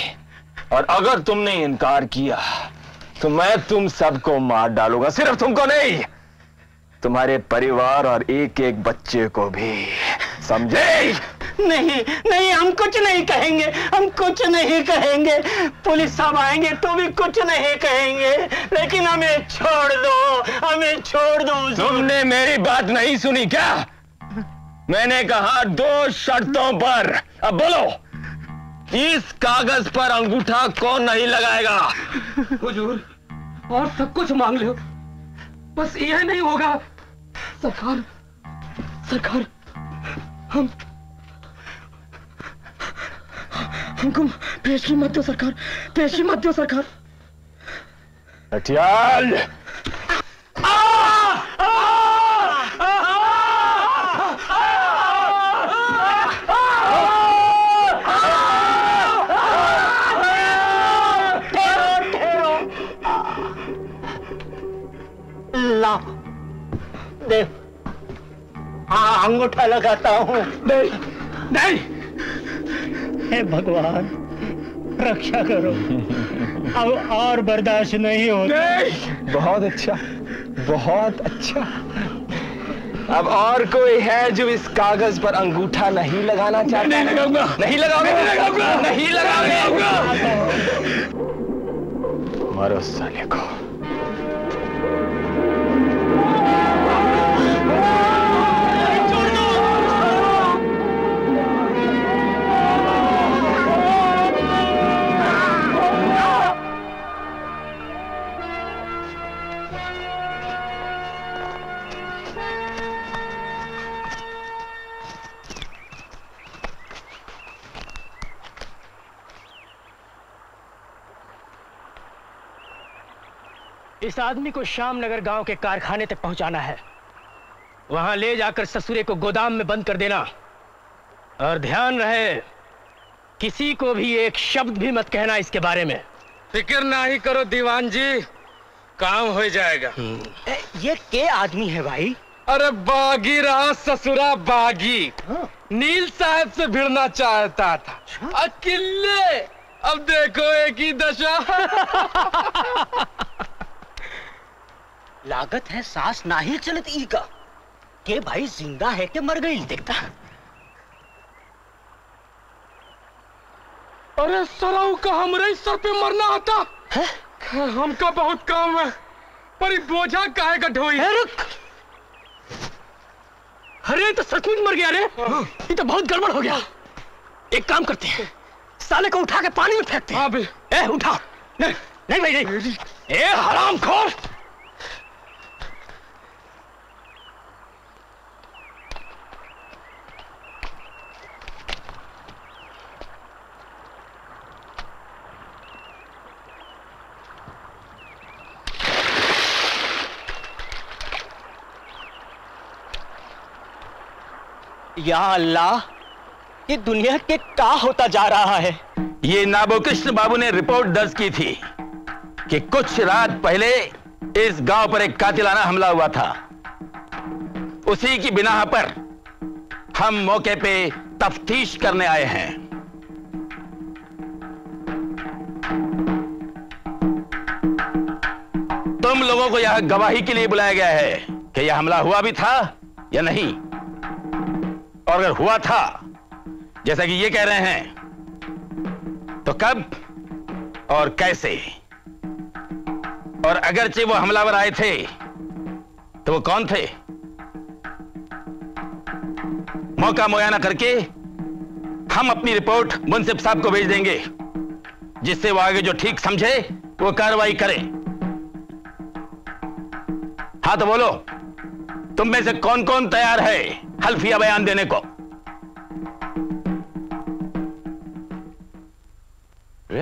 और अगर तुमने इनकार किया तो मैं तुम सबको मार डालूंगा। सिर्फ तुमको नहीं, तुम्हारे परिवार और एक-एक बच्चे को भी, समझे? नहीं नहीं, हम कुछ नहीं कहेंगे, हम कुछ नहीं कहेंगे। पुलिस साहब आएंगे तो भी कुछ नहीं कहेंगे, लेकिन हमें छोड़ दो, हमें छोड़ दो। तुमने मेरी बात नहीं सुनी क्या? मैंने कहा 2 शर्तों पर। अब बोलो, इस कागज पर अंगूठा कौन नहीं लगाएगा? हुजूर, और सब कुछ मांग लो, बस यह नहीं होगा। सरकार, सरकार, हमको पेशी मत दो सरकार, पेशी मत दो सरकार। लठियाल! ला देख, हाँ अंगूठा लगाता हूँ। नहीं नहीं, हे भगवान रक्षा करो, अब और बर्दाश्त नहीं होता। बहुत अच्छा, बहुत अच्छा। अब और कोई है जो इस कागज पर अंगूठा नहीं लगाना चाहता? नहीं लगाऊंगा। नहीं लगाओगे? नहीं लगाऊंगा। नहीं लगाओगे? मारो साले को। इस आदमी को श्यामनगर गांव के कारखाने तक पहुंचाना है, वहां ले जाकर ससुरे को गोदाम में बंद कर देना। और ध्यान रहे, किसी को भी एक शब्द भी मत कहना इसके बारे में। फिक्र नहीं करो दीवान जी, काम हो जाएगा। ये के आदमी है भाई? अरे बागी रहा ससुरा, बागी। नील साहब से भिड़ना चाहता था, अकेले। अब देखो एक ही दशा। लागत है सांस नाही चलत ई का, के भाई जिंदा है के मर गई देखता। अरे सराऊ का हमरे सर पे मरना आता है? हमका बहुत काम है, पर बोझा काहे का ढोई। रुक, अरे तो सचमुच मर गया रे। ये तो बहुत गड़बड़ हो गया। एक काम करते हैं, साले को उठा के पानी में फेंकते हैं। हाँ भी। ए उठा। नहीं, नहीं भाई नहीं। ए हरामखोर, या अल्लाह, ये दुनिया के क्या होता जा रहा है? ये नाबोकृष्ण बाबू ने रिपोर्ट दर्ज की थी कि कुछ रात पहले इस गांव पर एक कातिलाना हमला हुआ था। उसी की बिना पर हम मौके पे तफ्तीश करने आए हैं। तुम लोगों को यहां गवाही के लिए बुलाया गया है कि यह हमला हुआ भी था या नहीं, और अगर हुआ था जैसा कि ये कह रहे हैं, तो कब और कैसे, और अगरचे वो हमलावर आए थे तो वो कौन थे? मौका मुआयना करके हम अपनी रिपोर्ट मुंसिफ साहब को भेज देंगे, जिससे वो आगे जो ठीक समझे वो कार्रवाई करे। हाँ तो बोलो, तुम में से कौन कौन तैयार है हल्फिया बयान देने को?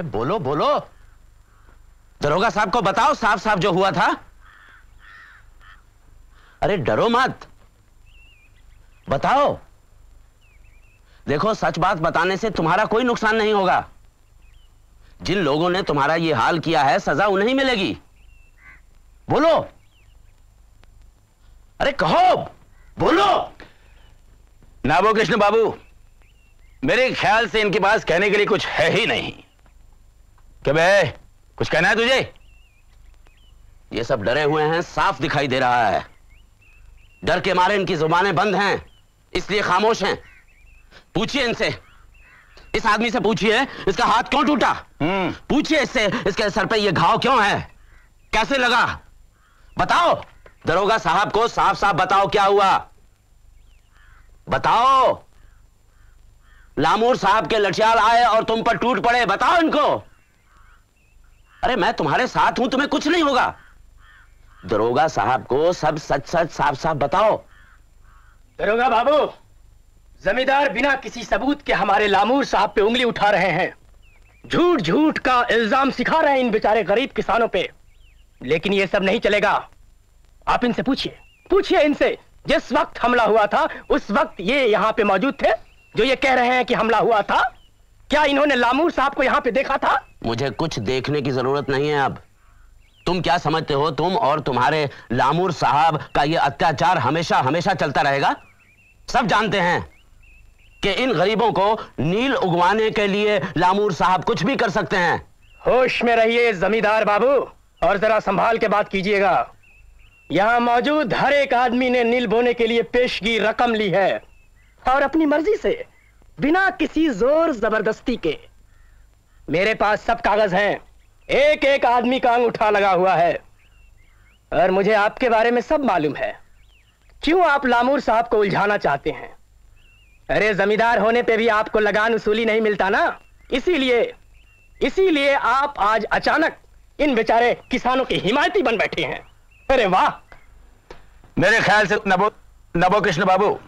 अरे बोलो बोलो, दरोगा साहब को बताओ साफ साफ जो हुआ था। अरे डरो मत, बताओ। देखो सच बात बताने से तुम्हारा कोई नुकसान नहीं होगा। जिन लोगों ने तुम्हारा ये हाल किया है सजा उन्हें मिलेगी। बोलो, अरे कहो, बोलो। नाबो कृष्ण बाबू, मेरे ख्याल से इनके पास कहने के लिए कुछ है ही नहीं। क्या बे, कुछ कहना है तुझे? ये सब डरे हुए हैं, साफ दिखाई दे रहा है। डर के मारे इनकी जुबानें बंद हैं, इसलिए खामोश हैं। पूछिए इनसे, इस आदमी से पूछिए इसका हाथ क्यों टूटा। पूछिए इससे इसके सर पे ये घाव क्यों है, कैसे लगा। बताओ दरोगा साहब को, साफ साफ बताओ क्या हुआ। बताओ, लामूर साहब के लठियाल आए और तुम पर टूट पड़े, बताओ इनको। अरे मैं तुम्हारे साथ हूं, तुम्हें कुछ नहीं होगा। दरोगा साहब को सब सच सच साफ साफ बताओ। दरोगा बाबू, जमींदार बिना किसी सबूत के हमारे लामूर साहब पे उंगली उठा रहे हैं, झूठ झूठ का इल्जाम सिखा रहे हैं इन बेचारे गरीब किसानों पे। लेकिन ये सब नहीं चलेगा। आप इनसे पूछिए, पूछिए इनसे, जिस वक्त हमला हुआ था उस वक्त ये यहाँ पे मौजूद थे? जो ये कह रहे हैं कि हमला हुआ था, क्या इन्होंने लामूर साहब को यहाँ पे देखा था? मुझे कुछ देखने की जरूरत नहीं है अब। तुम क्या समझते हो, तुम और तुम्हारे लामूर साहब का ये अत्याचार हमेशा हमेशा चलता रहेगा? सब जानते हैं कि इन गरीबों को नील उगवाने के लिए लामूर साहब कुछ भी कर सकते हैं। होश में रहिए जमींदार बाबू, और जरा संभाल के बात कीजिएगा। यहां मौजूद हर एक आदमी ने नील बोने के लिए पेशगी रकम ली है, और अपनी मर्जी से, बिना किसी जोर जबरदस्ती के। मेरे पास सब कागज हैं, एक एक आदमी का अंगूठा लगा हुआ है, और मुझे आपके बारे में सब मालूम है। क्यों आप लामूर साहब को उलझाना चाहते हैं? अरे जमींदार होने पे भी आपको लगान वसूली नहीं मिलता ना, इसीलिए आप आज अचानक इन बेचारे किसानों के हिमायती बन बैठे हैं। अरे वाह! मेरे ख्याल से नबो कृष्ण बाबू,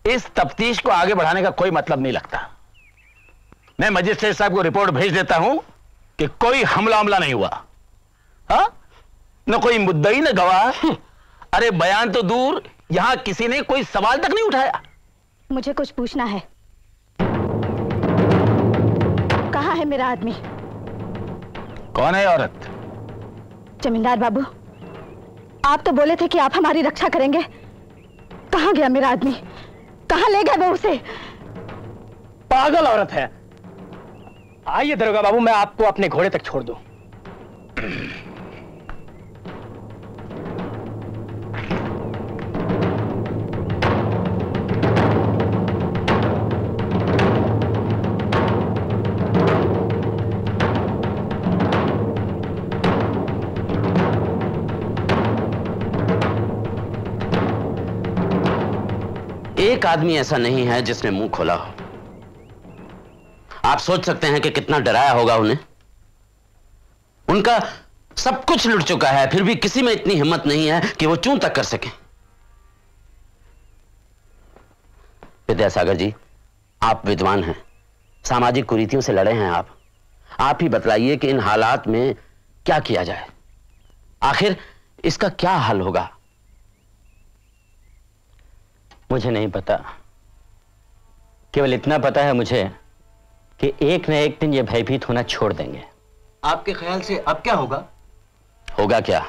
इस तफ्तीश को आगे बढ़ाने का कोई मतलब नहीं लगता। मैं मजिस्ट्रेट साहब को रिपोर्ट भेज देता हूं कि कोई हमला नहीं हुआ। हाँ, न कोई मुद्दई न गवाह। अरे बयान तो दूर, यहां किसी ने कोई सवाल तक नहीं उठाया। मुझे कुछ पूछना है। कहाँ है मेरा आदमी? कौन है औरत? जमींदार बाबू, आप तो बोले थे कि आप हमारी रक्षा करेंगे। कहाँ गया मेरा आदमी? कहाँ ले गए वो उसे? पागल औरत है। आइए दरोगा बाबू, मैं आपको अपने घोड़े तक छोड़ दूं। एक आदमी ऐसा नहीं है जिसने मुंह खोला हो। आप सोच सकते हैं कि कितना डराया होगा उन्हें। उनका सब कुछ लुट चुका है, फिर भी किसी में इतनी हिम्मत नहीं है कि वो चूं तक कर सके। विद्यासागर जी, आप विद्वान हैं, सामाजिक कुरीतियों से लड़े हैं आप ही बतलाइए कि इन हालात में क्या किया जाए। आखिर इसका क्या हल होगा? मुझे नहीं पता, केवल इतना पता है मुझे कि एक न एक दिन ये भयभीत होना छोड़ देंगे। आपके ख्याल से अब क्या होगा? होगा क्या?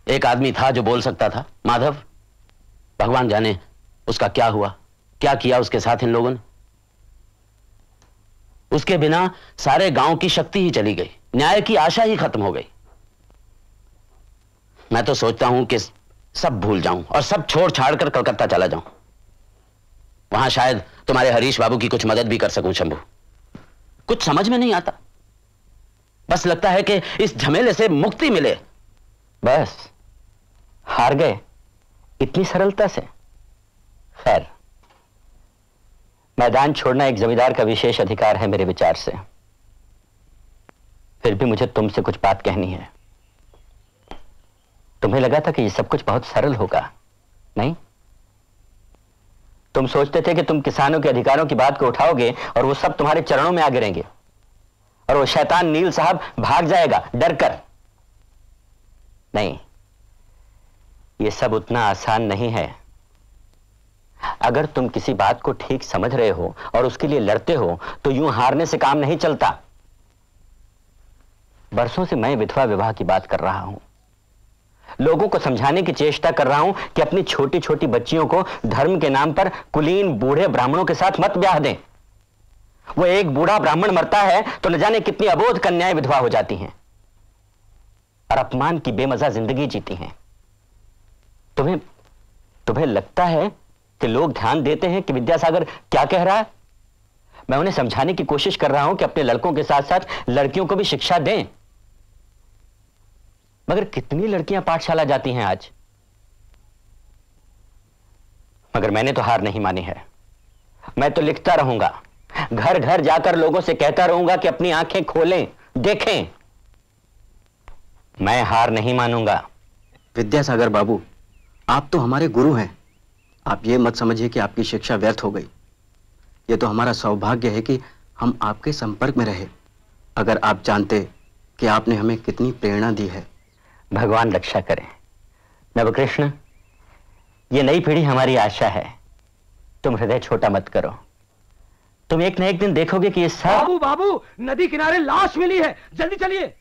एक आदमी था जो बोल सकता था, माधव। भगवान जाने उसका क्या हुआ, क्या किया उसके साथ इन लोगों ने। उसके बिना सारे गांव की शक्ति ही चली गई, न्याय की आशा ही खत्म हो गई। मैं तो सोचता हूं कि सब भूल जाऊं और सब छोड़ छाड़ कर कलकत्ता चला जाऊं। वहां शायद तुम्हारे हरीश बाबू की कुछ मदद भी कर सकूं। शंभू, कुछ समझ में नहीं आता, बस लगता है कि इस झमेले से मुक्ति मिले। बस हार गए इतनी सरलता से? खैर, मैदान छोड़ना एक जमींदार का विशेष अधिकार है मेरे विचार से। फिर भी मुझे तुमसे कुछ बात कहनी है। तुम्हें लगा था कि ये सब कुछ बहुत सरल होगा, नहीं? तुम सोचते थे कि तुम किसानों के अधिकारों की बात को उठाओगे और वो सब तुम्हारे चरणों में आ गिरेंगे। और वो शैतान नील साहब भाग जाएगा डर कर। नहीं, ये सब उतना आसान नहीं है। अगर तुम किसी बात को ठीक समझ रहे हो और उसके लिए लड़ते हो तो यूं हारने से काम नहीं चलता। बरसों से मैं विधवा विवाह की बात कर रहा हूं, लोगों को समझाने की चेष्टा कर रहा हूं कि अपनी छोटी छोटी बच्चियों को धर्म के नाम पर कुलीन बूढ़े ब्राह्मणों के साथ मत ब्याह दें। वो एक बूढ़ा ब्राह्मण मरता है तो न जाने कितनी अबोध कन्याएं विधवा हो जाती हैं और अपमान की बेमजा जिंदगी जीती हैं। तुम्हें लगता है कि लोग ध्यान देते हैं कि विद्यासागर क्या कह रहा है? मैं उन्हें समझाने की कोशिश कर रहा हूं कि अपने लड़कों के साथ साथ लड़कियों को भी शिक्षा दें। मगर कितनी लड़कियां पाठशाला जाती हैं आज। मगर मैंने तो हार नहीं मानी है। मैं तो लिखता रहूंगा, घर घर जाकर लोगों से कहता रहूंगा कि अपनी आंखें खोलें, देखें। मैं हार नहीं मानूंगा। विद्यासागर बाबू, आप तो हमारे गुरु हैं। आप ये मत समझिए कि आपकी शिक्षा व्यर्थ हो गई। ये तो हमारा सौभाग्य है कि हम आपके संपर्क में रहे। अगर आप जानते कि आपने हमें कितनी प्रेरणा दी है। भगवान रक्षा करें। नवकृष्ण, ये नई पीढ़ी हमारी आशा है। तुम हृदय छोटा मत करो। तुम एक न एक दिन देखोगे कि ये सब। बाबू बाबू, नदी किनारे लाश मिली है, जल्दी चलिए।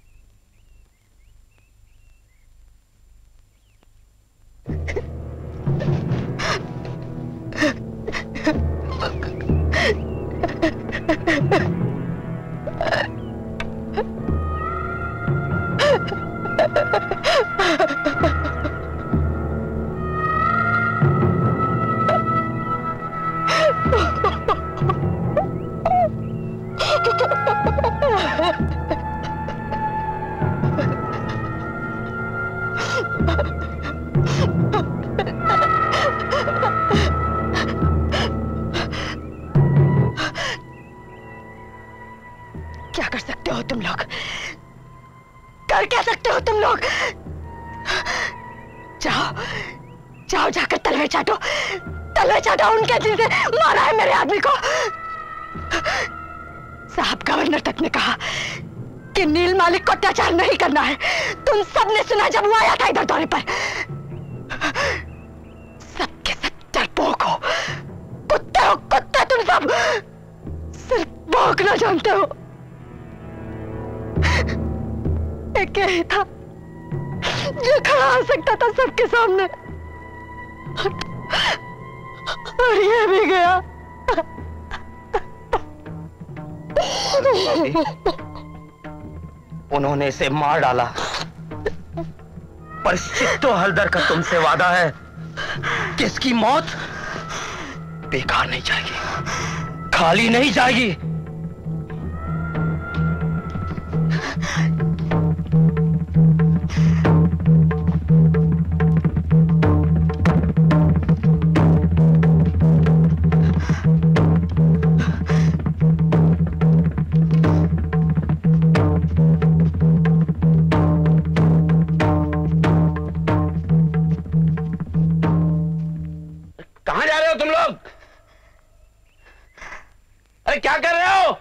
क्या कर सकते हो तुम लोग? कर क्या सकते हो तुम लोग? जाओ जाओ, जाकर तलवे चाटो, तलवे चाटो उनके जिनसे मारा है मेरे आदमी को। साहब गवर्नर तक ने कहा कि नील मालिक को अत्याचार नहीं करना है। तुम सबने सुना जब वो आया था इधर दौरे पर। सबके सब डरपोक हो, कुत्ते हो, कुत्ते तुम सब। सिर्फ भौंकना जानते हो। एक यही था जो खड़ा हो सकता था सबके सामने, और ये भी गया। उन्होंने इसे मार डाला, पर चित्तो हलदर का तुमसे वादा है कि इसकी मौत बेकार नहीं जाएगी, खाली नहीं जाएगी। कहां जा रहे हो तुम लोग? अरे क्या कर रहे हो?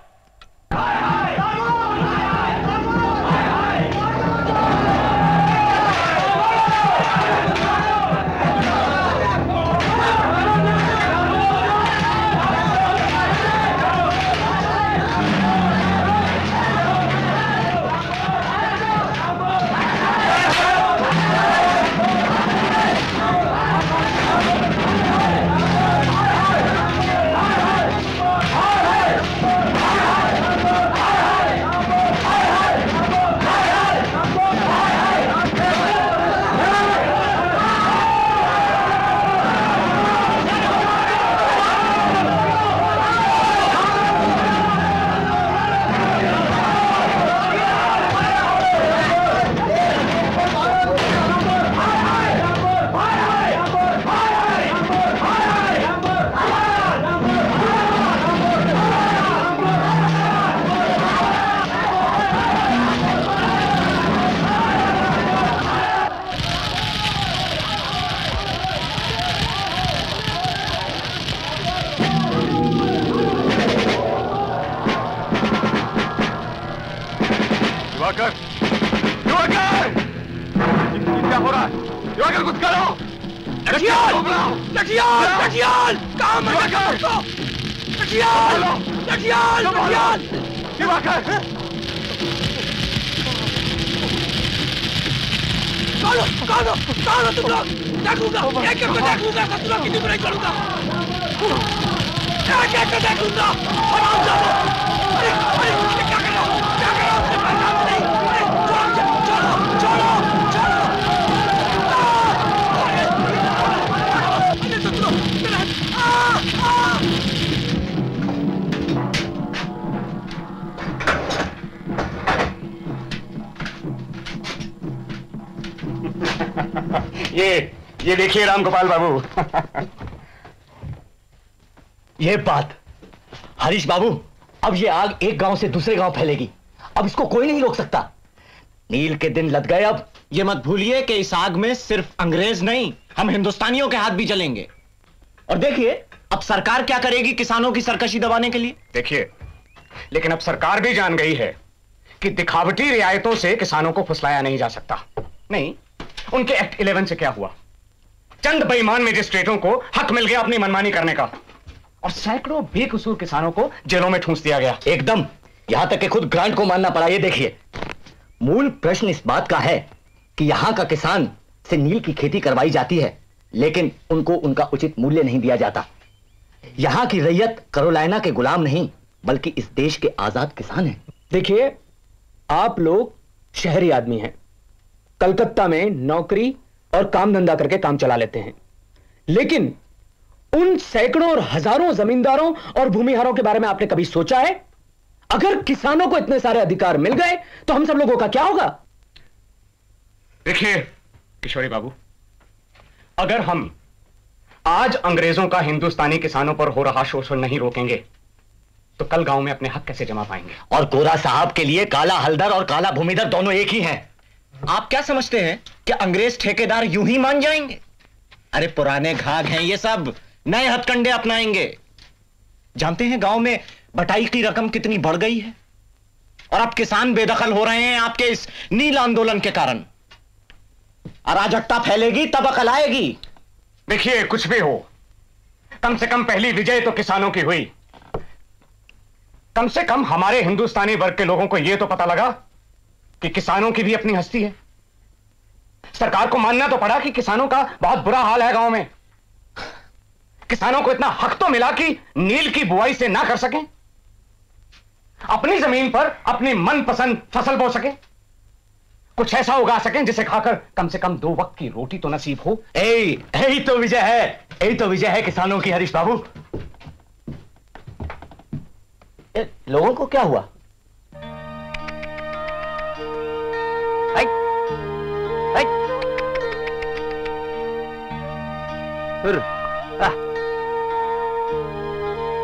लठियाल लठियाल लठियाल कहाँ मर गया उसको? लठियाल लठियाल लठियाल कौन तुम लोग? देखूंगा एक एक को देखूंगा, तुम लोग किसी को नहीं छोड़ूंगा, एक एक को देखूंगा। अरे अरे क्या कर रहा हो, क्या कर रहा हो? ये देखिए रामगोपाल बाबू। ये बात हरीश बाबू, अब ये आग एक गांव से दूसरे गांव फैलेगी, अब इसको कोई नहीं रोक सकता। नील के दिन लग गए। अब ये मत भूलिए कि इस आग में सिर्फ अंग्रेज नहीं, हम हिंदुस्तानियों के हाथ भी जलेंगे। और देखिए अब सरकार क्या करेगी किसानों की सरकशी दबाने के लिए। देखिए, लेकिन अब सरकार भी जान गई है कि दिखावटी रियायतों से किसानों को फुसलाया नहीं जा सकता। नहीं, उनके एक्ट 11 से क्या हुआ? चंद बेईमान मजिस्ट्रेटों को हक मिल गया अपनी मनमानी करने का, और सैकड़ों बेकसूर किसानों को जेलों में ठूंस दिया गया। एकदम, यहां तक कि खुद ग्रांट को मानना पड़ा। ये देखिए, मूल प्रश्न इस बात का है कि यहां का किसान से नील की खेती करवाई जाती है, लेकिन उनको उनका उचित मूल्य नहीं दिया जाता। यहां की रैयत कैरोलिना के गुलाम नहीं, बल्कि इस देश के आजाद किसान हैं। देखिए, आप लोग शहरी आदमी हैं, कलकत्ता में नौकरी और काम धंधा करके काम चला लेते हैं, लेकिन उन सैकड़ों और हजारों जमींदारों और भूमिहारों के बारे में आपने कभी सोचा है? अगर किसानों को इतने सारे अधिकार मिल गए तो हम सब लोगों का क्या होगा? देखिए किशोरी बाबू, अगर हम आज अंग्रेजों का हिंदुस्तानी किसानों पर हो रहा शोषण नहीं रोकेंगे तो कल गांव में अपने हक कैसे जमा पाएंगे? और कोरा साहब के लिए काला हलदर और काला भूमिधर दोनों एक ही हैं। आप क्या समझते हैं कि अंग्रेज ठेकेदार यूं ही मान जाएंगे? अरे पुराने घाघ हैं ये सब, नए हथकंडे अपनाएंगे। जानते हैं गांव में बटाई की रकम कितनी बढ़ गई है, और अब किसान बेदखल हो रहे हैं आपके इस नील आंदोलन के कारण। अराजकता फैलेगी तब अकल आएगी। देखिए, कुछ भी हो, कम से कम पहली विजय तो किसानों की हुई। कम से कम हमारे हिंदुस्तानी वर्ग के लोगों को यह तो पता लगा कि किसानों की भी अपनी हस्ती है। सरकार को मानना तो पड़ा कि किसानों का बहुत बुरा हाल है गांव में। किसानों को इतना हक तो मिला कि नील की बुआई से ना कर सकें, अपनी जमीन पर अपनी मनपसंद फसल बो सकें, कुछ ऐसा उगा सकें जिसे खाकर कम से कम 2 वक्त की रोटी तो नसीब हो। यही तो विजय है, यही तो विजय है किसानों की हरीश बाबू। लोगों को क्या हुआ?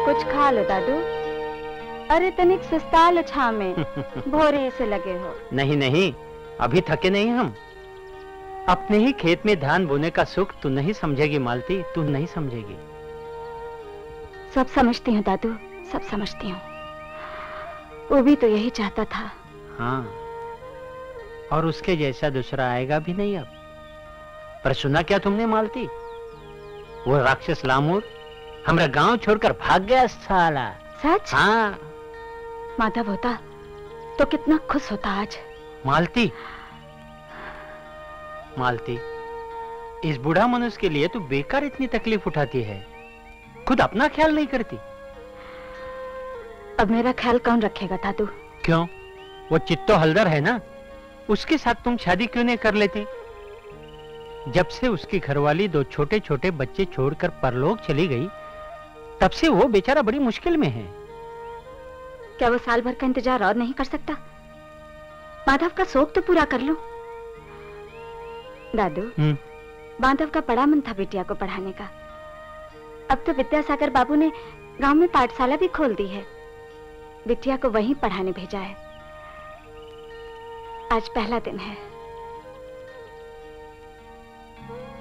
कुछ खा लो दादू। अरे तनिक सुस्ताल छा में भोरे से लगे हो। नहीं नहीं, अभी थके नहीं हम। अपने ही खेत में धान बोने का सुख तू नहीं समझेगी मालती, तू नहीं समझेगी। सब समझती हूँ दादू, सब समझती हूँ। वो भी तो यही चाहता था। हाँ, और उसके जैसा दूसरा आएगा भी नहीं अब। पर सुना क्या तुमने मालती? वो राक्षस लामूर हमारा गांव छोड़कर भाग गया साला। सच? हाँ। माधव होता तो कितना खुश होता आज। मालती, मालती, इस बूढ़ा मनुष्य के लिए तू बेकार इतनी तकलीफ उठाती है, खुद अपना ख्याल नहीं करती। अब मेरा ख्याल कौन रखेगा दादू? क्यों? वो चित्तो हलदर है ना, उसके साथ तुम शादी क्यों नहीं कर लेती? जब से उसकी घरवाली 2 छोटे छोटे बच्चे छोड़कर परलोक चली गई, तब से वो बेचारा बड़ी मुश्किल में है। क्या वो साल भर का इंतजार और नहीं कर सकता? माधव का शौक तो पूरा कर लो। दादू, माधव का बड़ा मन था बिटिया को पढ़ाने का। अब तो विद्यासागर बाबू ने गांव में पाठशाला भी खोल दी है, बिटिया को वहीं पढ़ाने भेजा है। आज पहला दिन है।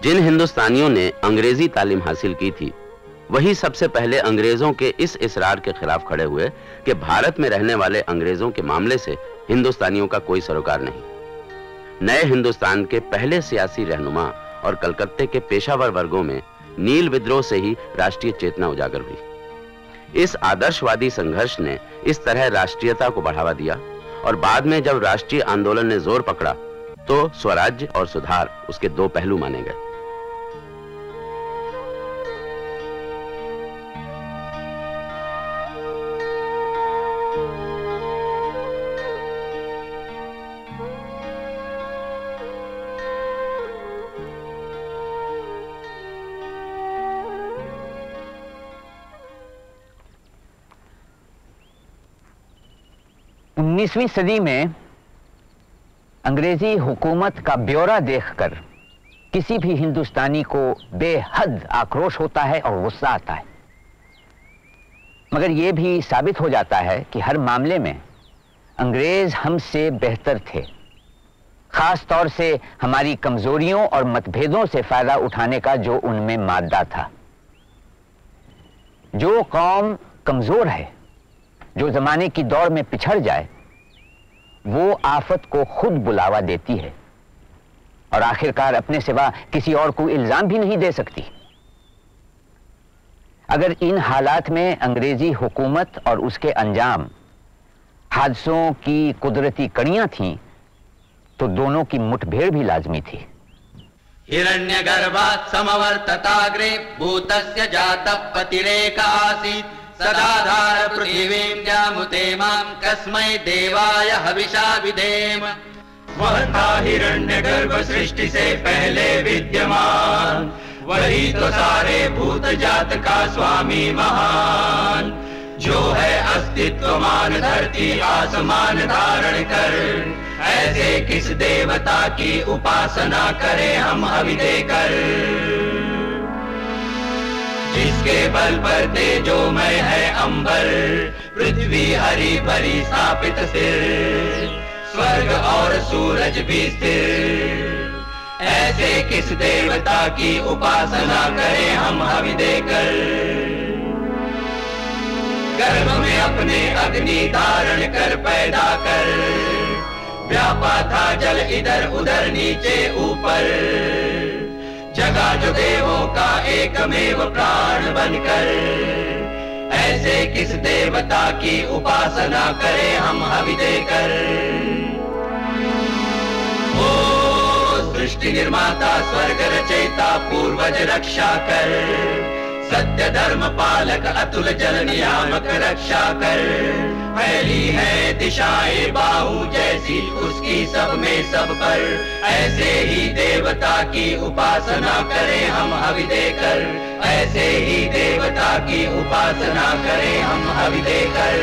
जिन हिंदुस्तानियों ने अंग्रेजी तालीम हासिल की थी, वही सबसे पहले अंग्रेजों के इस इसरार के खिलाफ खड़े हुए कि भारत में रहने वाले अंग्रेजों के मामले से हिंदुस्तानियों का कोई सरोकार नहीं। नए हिंदुस्तान के पहले सियासी रहनुमा और कलकत्ते के पेशावर वर्गों में नील विद्रोह से ही राष्ट्रीय चेतना उजागर हुई। इस आदर्शवादी संघर्ष ने इस तरह राष्ट्रीयता को बढ़ावा दिया और बाद में जब राष्ट्रीय आंदोलन ने जोर पकड़ा तो स्वराज्य और सुधार उसके दो पहलू माने गए। उन्नीसवीं सदी में अंग्रेजी हुकूमत का ब्यौरा देखकर किसी भी हिंदुस्तानी को बेहद आक्रोश होता है और गुस्सा आता है, मगर यह भी साबित हो जाता है कि हर मामले में अंग्रेज हमसे बेहतर थे। खास तौर से हमारी कमजोरियों और मतभेदों से फायदा उठाने का जो उनमें मादा था। जो कौम कमजोर है, जो जमाने की दौड़ में पिछड़ जाए, वो आफत को खुद बुलावा देती है और आखिरकार अपने सिवा किसी और को इल्जाम भी नहीं दे सकती। अगर इन हालात में अंग्रेजी हुकूमत और उसके अंजाम हादसों की कुदरती कड़ियां थीं, तो दोनों की मुठभेड़ भी लाजमी थी। हिरण्यगर्भात् समवर्तताग्रे भूतस्य जातः पतिरेक आसीत् सदाधार पृथिवीं जामुते मां कस्मै देवाय हविषा विधेम। वह था हिरण्यगर्भ सृष्टि से पहले विद्यमान, वही तो सारे भूत जात का स्वामी महान, जो है अस्तित्वमान धरती आसमान धारण कर। ऐसे किस देवता की उपासना करें हम हवि देकर, जिसके बल पर तेजोमय है अंबर, पृथ्वी हरी भरी स्थापित सिर, स्वर्ग और सूरज भी स्थिर। ऐसे किस देवता की उपासना करें हम हवि देकर, गर्भ में अपने अग्नि धारण कर पैदा कर, व्यापा था जल इधर उधर नीचे ऊपर, जगा जो देवों का एकमेव प्राण बनकर। ऐसे किस देवता की उपासना करें हम हवि देकर। ओ सृष्टि निर्माता स्वर्ग रचयिता पूर्वज रक्षा कर, सत्य धर्म पालक अतुल जल नियामक रक्षा कर। फैली है दिशाएं बाहु जैसी उसकी सब में सब पर, ऐसे ही देवता की उपासना करें हम हवि देकर। ऐसे ही देवता की उपासना करें हम हवि देकर।